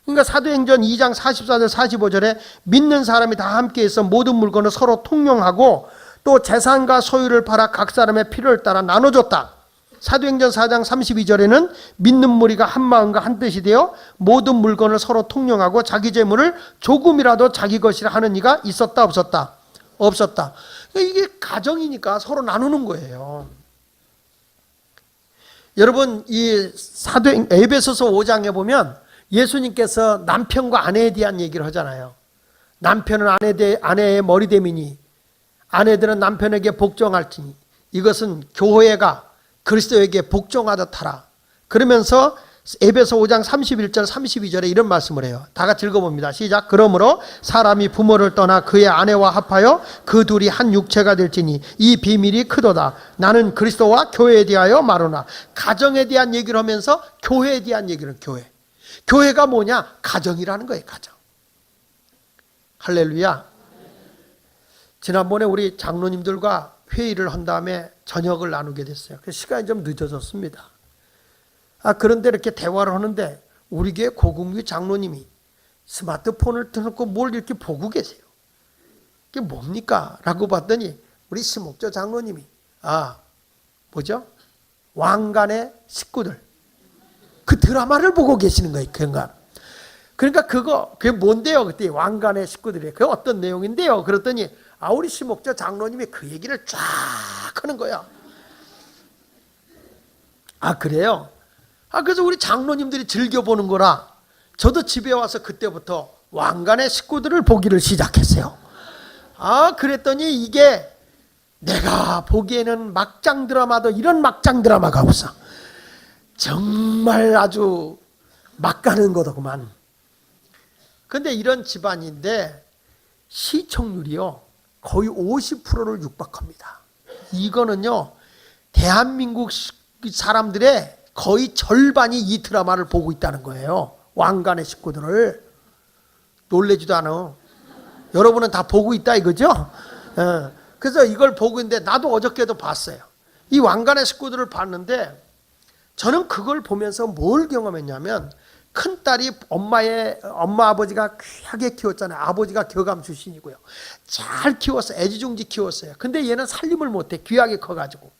S1: 그러니까 사도행전 2장 44절 45절에 믿는 사람이 다 함께해서 모든 물건을 서로 통용하고 또 재산과 소유를 팔아 각 사람의 필요를 따라 나눠줬다. 사도행전 4장 32절에는 믿는 무리가 한 마음과 한 뜻이 되어 모든 물건을 서로 통용하고 자기 재물을 조금이라도 자기 것이라 하는 이가 있었다 없었다? 없었다. 이게 가정이니까 서로 나누는 거예요. 여러분, 이 에베소서 5장에 보면 예수님께서 남편과 아내에 대한 얘기를 하잖아요. 남편은 아내의 머리됨이니 아내들은 남편에게 복종할지니 이것은 교회가 그리스도에게 복종하듯 하라. 그러면서 에베소 5장 31절 32절에 이런 말씀을 해요. 다 같이 읽어봅니다. 시작. 그러므로 사람이 부모를 떠나 그의 아내와 합하여 그 둘이 한 육체가 될지니 이 비밀이 크도다. 나는 그리스도와 교회에 대하여 말하노라. 가정에 대한 얘기를 하면서 교회에 대한 얘기를 교회. 교회가 뭐냐? 가정이라는 거예요. 가정. 할렐루야. 지난번에 우리 장로님들과 회의를 한 다음에 저녁을 나누게 됐어요. 시간이 좀 늦어졌습니다. 그런데 이렇게 대화를 하는데 우리 교회 고궁규 장로님이 스마트폰을 켜놓고 뭘 이렇게 보고 계세요. 이게 뭡니까? 라고 봤더니 우리 심옥조 장로님이 뭐죠? 왕관의 식구들 그 드라마를 보고 계시는 거예요. 그러니까 그게 뭔데요? 그때 왕관의 식구들이 그게 어떤 내용인데요? 그랬더니 우리 심옥조 장로님이 그 얘기를 쫙 하는 거야. 그래요? 그래서 우리 장로님들이 즐겨보는 거라 저도 집에 와서 그때부터 왕관의 식구들을 보기를 시작했어요. 그랬더니 이게 내가 보기에는 막장 드라마도 이런 막장 드라마가 없어. 정말 아주 막 가는 거더구만. 근데 이런 집안인데 시청률이요 거의 50%를 육박합니다. 이거는요 대한민국 사람들의 거의 절반이 이 드라마를 보고 있다는 거예요. 왕관의 식구들을. 놀래지도 않아. 여러분은 다 보고 있다 이거죠? 그래서 이걸 보고 있는데 나도 어저께도 봤어요. 이 왕관의 식구들을 봤는데 저는 그걸 보면서 뭘 경험했냐면 큰딸이 엄마 아버지가 귀하게 키웠잖아요. 아버지가 교감 출신이고요. 잘 키웠어요. 애지중지 키웠어요. 근데 얘는 살림을 못해. 귀하게 커가지고.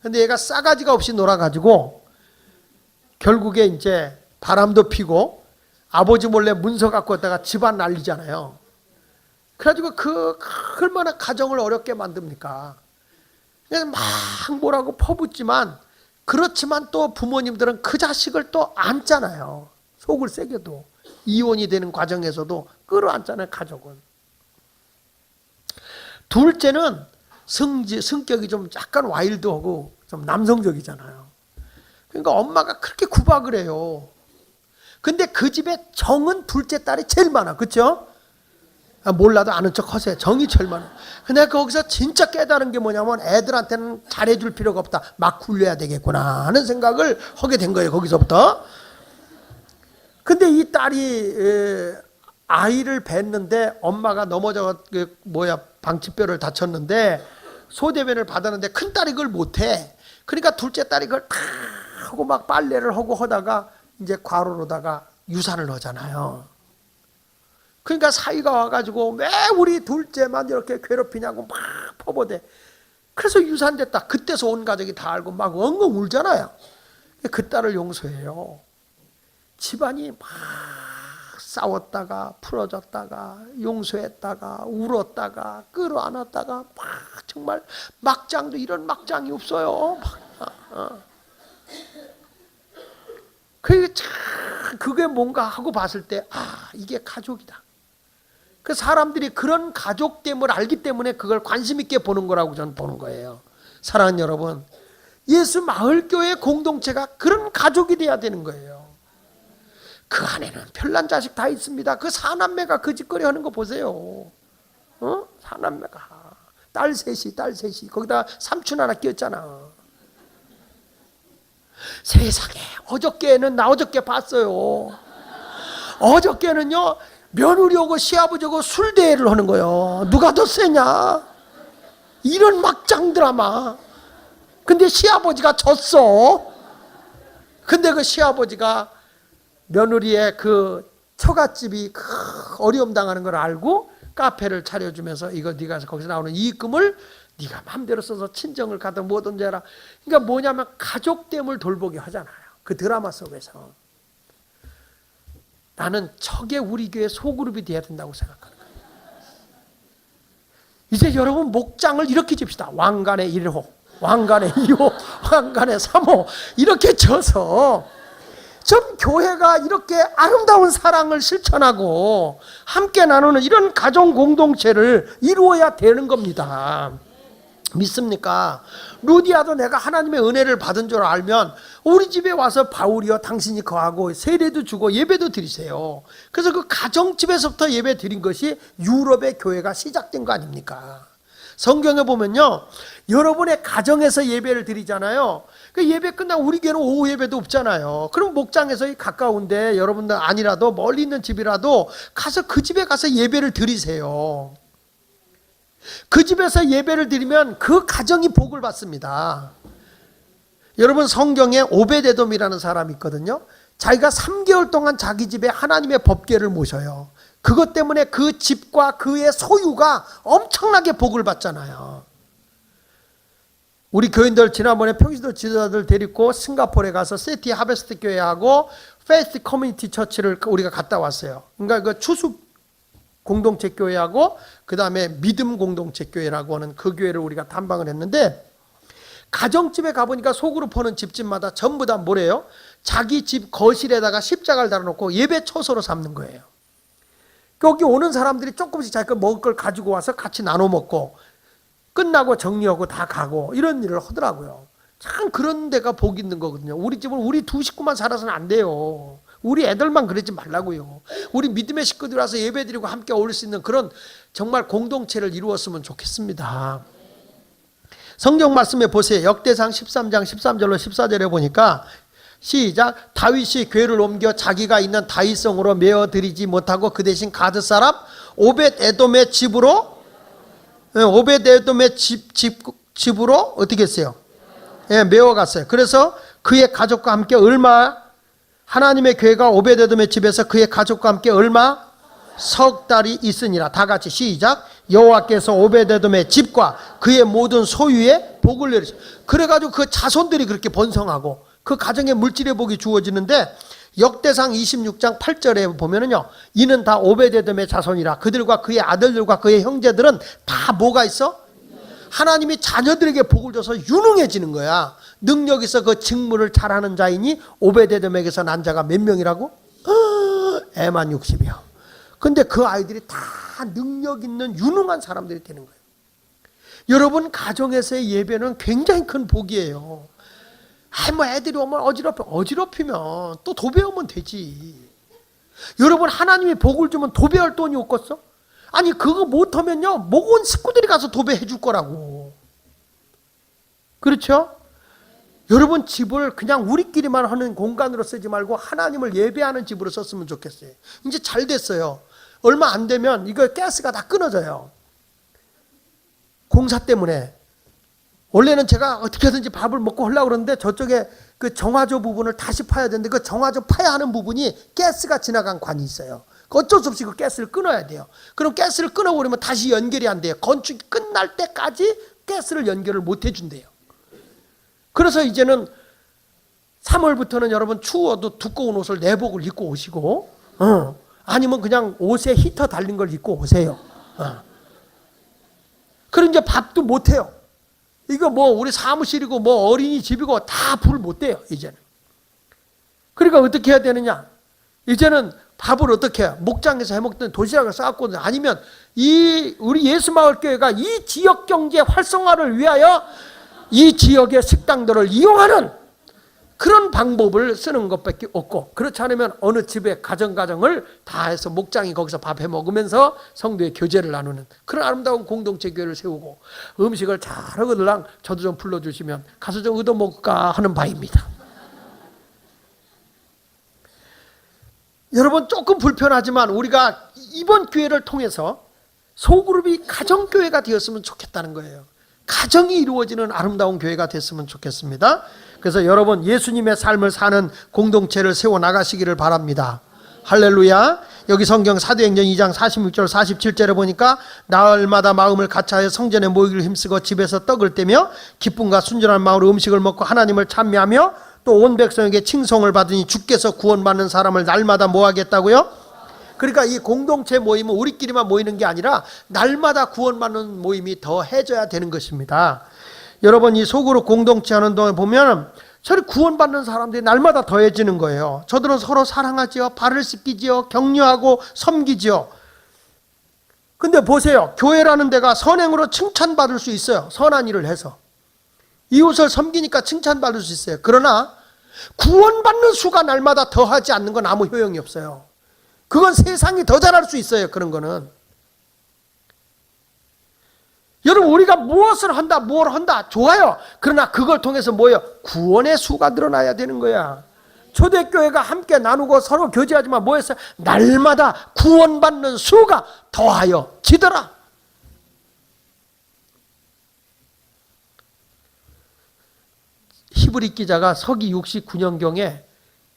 S1: 근데 얘가 싸가지가 없이 놀아가지고 결국에 이제 바람도 피고 아버지 몰래 문서 갖고 왔다가 집안 난리잖아요. 그래가지고 얼마나 가정을 어렵게 만듭니까? 그냥 막 뭐라고 퍼붓지만 그렇지만 또 부모님들은 그 자식을 또 안잖아요. 속을 새겨도. 이혼이 되는 과정에서도 끌어안잖아요. 가족은. 둘째는 성격이 좀 약간 와일드하고 좀 남성적이잖아요. 그러니까 엄마가 그렇게 구박을 해요. 근데 그 집에 정은 둘째 딸이 제일 많아. 그렇죠? 몰라도 아는 척 하세요. 정이 제일 많아. 근데 거기서 진짜 깨달은 게 뭐냐면 애들한테는 잘해줄 필요가 없다. 막 굴려야 되겠구나 하는 생각을 하게 된 거예요. 거기서부터. 근데 이 딸이 아이를 뵀는데 엄마가 넘어져 방치뼈를 다쳤는데 소대변을 받았는데 큰 딸이 그걸 못해. 그러니까 둘째 딸이 그걸 다 하고 막 빨래를 하고 하다가 이제 과로로다가 유산을 하잖아요. 그러니까 사위가 와가지고 왜 우리 둘째만 이렇게 괴롭히냐고 막 퍼보대. 그래서 유산됐다. 그때서 온 가족이 다 알고 막 엉엉 울잖아요. 그 딸을 용서해요. 집안이 막 싸웠다가 풀어졌다가 용서했다가 울었다가 끌어안았다가 막 정말 막장도 이런 막장이 없어요. 그게 뭔가 하고 봤을 때 이게 가족이다. 그 사람들이 그런 가족됨을 알기 때문에 그걸 관심 있게 보는 거라고 저는 보는 거예요. 사랑하는 여러분, 예수 마을교회 공동체가 그런 가족이 돼야 되는 거예요. 그 안에는 별난 자식 다 있습니다. 그 사남매가 그 짓거리 하는 거 보세요. 사남매가 딸 셋이 거기다 삼촌 하나 끼었잖아. 세상에 나 어저께 봤어요. 어저께는요 며느리 오고 시아버지 오고 술 대회를 하는 거예요. 누가 더 세냐? 이런 막장 드라마. 근데 시아버지가 졌어. 근데 그 시아버지가 며느리의 그 처갓집이 어려움 당하는 걸 알고 카페를 차려주면서 이거 네가 거기서 나오는 이익금을 네가 마음대로 써서 친정을 가든 뭐든지 해라. 그러니까 뭐냐면 가족됨을 돌보게 하잖아요. 그 드라마 속에서. 나는 저게 우리 교회 소그룹이 돼야 된다고 생각하는 거예요. 이제 여러분 목장을 이렇게 집시다. 왕관의 1호, 왕관의 2호, 왕관의 3호 이렇게 져서 전 교회가 이렇게 아름다운 사랑을 실천하고 함께 나누는 이런 가정 공동체를 이루어야 되는 겁니다. 믿습니까? 루디아도 내가 하나님의 은혜를 받은 줄 알면 우리 집에 와서 바울이여 당신이 거하고 세례도 주고 예배도 드리세요. 그래서 그 가정집에서부터 예배 드린 것이 유럽의 교회가 시작된 거 아닙니까? 성경에 보면요, 여러분의 가정에서 예배를 드리잖아요. 그 예배 끝나고 우리 교회는 오후 예배도 없잖아요. 그럼 목장에서 가까운데 여러분들 아니라도 멀리 있는 집이라도 가서 그 집에 가서 예배를 드리세요. 그 집에서 예배를 드리면 그 가정이 복을 받습니다. 여러분 성경에 오베데돔이라는 사람이 있거든요. 자기가 3개월 동안 자기 집에 하나님의 법궤를 모셔요. 그것 때문에 그 집과 그의 소유가 엄청나게 복을 받잖아요. 우리 교인들 지난번에 평시도 지도자들 데리고 싱가포르에 가서 세티 하베스트 교회하고 페이스 커뮤니티 처치를 우리가 갔다 왔어요. 그러니까 그 추수 공동체 교회하고 그 다음에 믿음 공동체 교회라고 하는 그 교회를 우리가 탐방을 했는데, 가정집에 가보니까 소그룹 하는 집집마다 전부 다 뭐래요? 자기 집 거실에다가 십자가를 달아놓고 예배 처소로 삼는 거예요. 여기 오는 사람들이 조금씩 자기가 먹을 걸 가지고 와서 같이 나눠 먹고 끝나고 정리하고 다 가고 이런 일을 하더라고요. 참 그런 데가 복 있는 거거든요. 우리 집은 우리 두 식구만 살아서는 안 돼요. 우리 애들만 그러지 말라고요. 우리 믿음의 식구들 와서 예배드리고 함께 어울릴 수 있는 그런 정말 공동체를 이루었으면 좋겠습니다. 성경 말씀에 보세요. 역대상 13장 13절로 14절에 보니까 시작. 다윗이 궤를 옮겨 자기가 있는 다윗성으로 메어드리지 못하고 그 대신 가드 사람 오벳에돔의 집으로 집으로 어떻게 했어요? 메어갔어요. 그래서 그의 가족과 함께 하나님의 교회가 오벳에돔의 집에서 그의 가족과 함께 석 달이 있으니라. 다 같이 시작. 여호와께서 오벳에돔의 집과 그의 모든 소유에 복을 내리시고, 그래가지고 그 자손들이 그렇게 번성하고 그 가정에 물질의 복이 주어지는데, 역대상 26장 8절에 보면은요, 이는 다 오벳에돔의 자손이라. 그들과 그의 아들들과 그의 형제들은 다 뭐가 있어? 하나님이 자녀들에게 복을 줘서 유능해지는 거야. 능력 있어 그 직무를 잘하는 자이니 오벳에돔에게서 난 자가 몇 명이라고? 애만 60이요. 근데 그 아이들이 다 능력 있는 유능한 사람들이 되는 거예요. 여러분 가정에서의 예배는 굉장히 큰 복이에요. 뭐 애들이 오면 어지럽히면 또 도배하면 되지. 여러분 하나님이 복을 주면 도배할 돈이 없겠어? 아니 그거 못하면요 모은 식구들이 가서 도배해 줄 거라고. 그렇죠? 여러분 집을 그냥 우리끼리만 하는 공간으로 쓰지 말고 하나님을 예배하는 집으로 썼으면 좋겠어요. 이제 잘 됐어요. 얼마 안 되면 이거 가스가 다 끊어져요. 공사 때문에. 원래는 제가 어떻게든지 밥을 먹고 하려고 그러는데 저쪽에 그 정화조 부분을 다시 파야 되는데 그 정화조 파야 하는 부분이 가스가 지나간 관이 있어요. 어쩔 수 없이 그 가스를 끊어야 돼요. 그럼 가스를 끊어버리면 다시 연결이 안 돼요. 건축이 끝날 때까지 가스를 연결을 못 해준대요. 그래서 이제는 3월부터는 여러분 추워도 두꺼운 옷을 내복을 입고 오시고, 아니면 그냥 옷에 히터 달린 걸 입고 오세요. 그럼 이제 밥도 못 해요. 이거 뭐 우리 사무실이고 뭐 어린이집이고 다 불 못 대요 이제는. 그러니까 어떻게 해야 되느냐? 이제는 밥을 어떻게 해요? 목장에서 해먹던 도시락을 싸갖고, 아니면 우리 예수마을교회가 이 지역 경제 활성화를 위하여 이 지역의 식당들을 이용하는 그런 방법을 쓰는 것밖에 없고, 그렇지 않으면 어느 집에 가정을 다 해서 목장이 거기서 밥 해 먹으면서 성도의 교제를 나누는 그런 아름다운 공동체 교회를 세우고, 음식을 잘하거들랑 저도 좀 불러주시면 가서 좀 얻어먹을까 하는 바입니다. 여러분 조금 불편하지만 우리가 이번 기회를 통해서 소그룹이 가정교회가 되었으면 좋겠다는 거예요. 가정이 이루어지는 아름다운 교회가 됐으면 좋겠습니다. 그래서 여러분 예수님의 삶을 사는 공동체를 세워나가시기를 바랍니다. 할렐루야. 여기 성경 사도행전 2장 46절 47절에 보니까 나흘마다 마음을 같이하여 성전에 모이기를 힘쓰고 집에서 떡을 떼며 기쁨과 순전한 마음으로 음식을 먹고 하나님을 찬미하며 또 온 백성에게 칭송을 받으니 주께서 구원받는 사람을 날마다 모아겠다고요. 그러니까 이 공동체 모임은 우리끼리만 모이는 게 아니라 날마다 구원받는 모임이 더해져야 되는 것입니다. 여러분 이 소그룹 공동체 하는 동안 보면 저를 구원받는 사람들이 날마다 더해지는 거예요. 저들은 서로 사랑하지요. 발을 씻기지요. 격려하고 섬기지요. 근데 보세요. 교회라는 데가 선행으로 칭찬받을 수 있어요. 선한 일을 해서. 이웃을 섬기니까 칭찬받을 수 있어요. 그러나 구원받는 수가 날마다 더하지 않는 건 아무 효용이 없어요. 그건 세상이 더 잘할 수 있어요. 그런 거는. 여러분 우리가 무엇을 한다 뭘 한다 좋아요. 그러나 그걸 통해서 뭐예요? 구원의 수가 늘어나야 되는 거야. 초대교회가 함께 나누고 서로 교제하지만 뭐였어요? 날마다 구원받는 수가 더하여 지더라. 히브리 기자가 서기 69년경에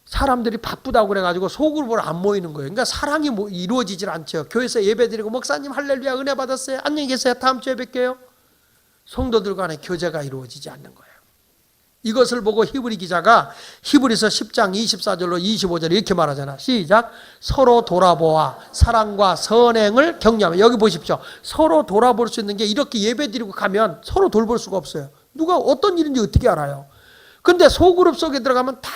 S1: 사람들이 바쁘다고 그래가지고 소그룹으로 안 모이는 거예요. 그러니까 사랑이 이루어지질 않죠. 교회에서 예배드리고 목사님 할렐루야 은혜 받았어요. 안녕히 계세요. 다음 주에 뵐게요. 성도들 간의 교제가 이루어지지 않는 거예요. 이것을 보고 히브리 기자가 히브리서 10장 24절로 25절 이렇게 말하잖아. 시작. 서로 돌아보아 사랑과 선행을 격려하며. 여기 보십시오. 서로 돌아볼 수 있는 게 이렇게 예배드리고 가면 서로 돌볼 수가 없어요. 누가 어떤 일인지 어떻게 알아요? 근데 소그룹 속에 들어가면 다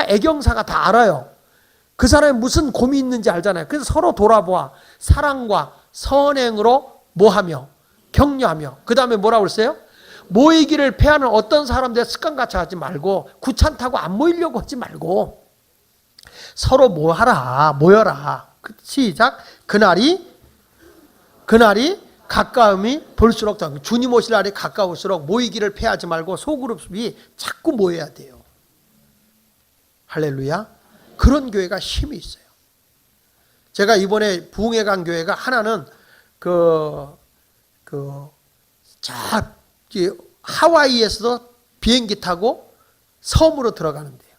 S1: 애경사가 다 알아요. 그 사람이 무슨 고민이 있는지 알잖아요. 그래서 서로 돌아보아 사랑과 선행으로 뭐하며 격려하며. 그 다음에 뭐라고 그랬어요? 모이기를 패하는 어떤 사람들의 습관같이 하지 말고 구찬타고 안 모이려고 하지 말고 서로 모여라. 시작. 그날이 가까움이 볼수록 주님 오실 날이 가까울수록 모이기를 패하지 말고 소그룹이 자꾸 모여야 돼요. 할렐루야. 그런 교회가 힘이 있어요. 제가 이번에 부흥회 간 교회가 하나는 하와이에서도 비행기 타고 섬으로 들어가는데요.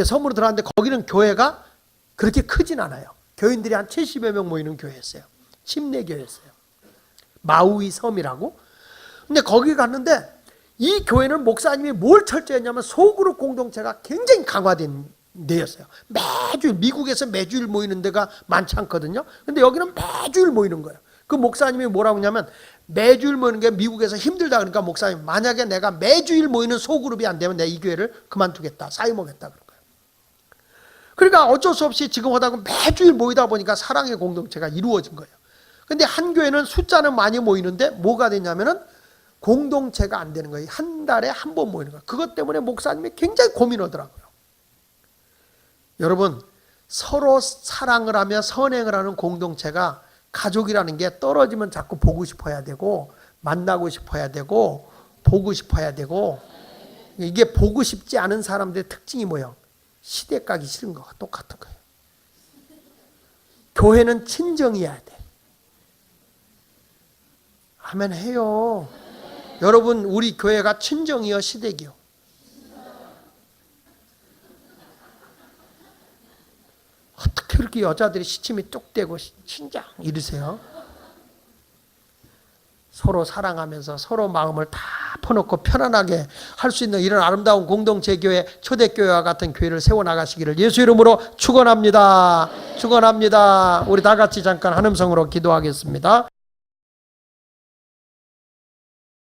S1: 섬으로 들어가는데 거기는 교회가 그렇게 크진 않아요. 교인들이 한 70여 명 모이는 교회였어요. 침례교회였어요. 마우이 섬이라고. 근데 거기 갔는데 이 교회는 목사님이 뭘 철저했냐면 소그룹 공동체가 굉장히 강화된 데였어요. 매주일, 미국에서 매주일 모이는 데가 많지 않거든요. 근데 여기는 매주일 모이는 거예요. 그 목사님이 뭐라고 하냐면 매주일 모이는 게 미국에서 힘들다 그러니까 목사님 만약에 내가 매주일 모이는 소그룹이 안 되면 내가 이 교회를 그만두겠다. 사임하겠다 그런 거예요. 그러니까 어쩔 수 없이 지금 하다 보면 매주일 모이다 보니까 사랑의 공동체가 이루어진 거예요. 근데 한 교회는 숫자는 많이 모이는데 뭐가 되냐면은 공동체가 안 되는 거예요. 한 달에 한 번 모이는 거예요. 그것 때문에 목사님이 굉장히 고민하더라고요. 여러분 서로 사랑을 하며 선행을 하는 공동체가 가족이라는 게 떨어지면 자꾸 보고 싶어야 되고 만나고 싶어야 되고 보고 싶어야 되고 이게 보고 싶지 않은 사람들의 특징이 뭐예요? 시댁 가기 싫은 거와 똑같은 거예요. 교회는 친정이어야 돼. 아멘 해요. 여러분 우리 교회가 친정이요 시댁이요? 어떻게 그렇게 여자들이 시침이 뚝 떼고 친정 이러세요? 서로 사랑하면서 서로 마음을 다 퍼놓고 편안하게 할 수 있는 이런 아름다운 공동체 교회, 초대교회와 같은 교회를 세워나가시기를 예수 이름으로 축원합니다. 축원합니다. 우리 다 같이 잠깐 한음성으로 기도하겠습니다.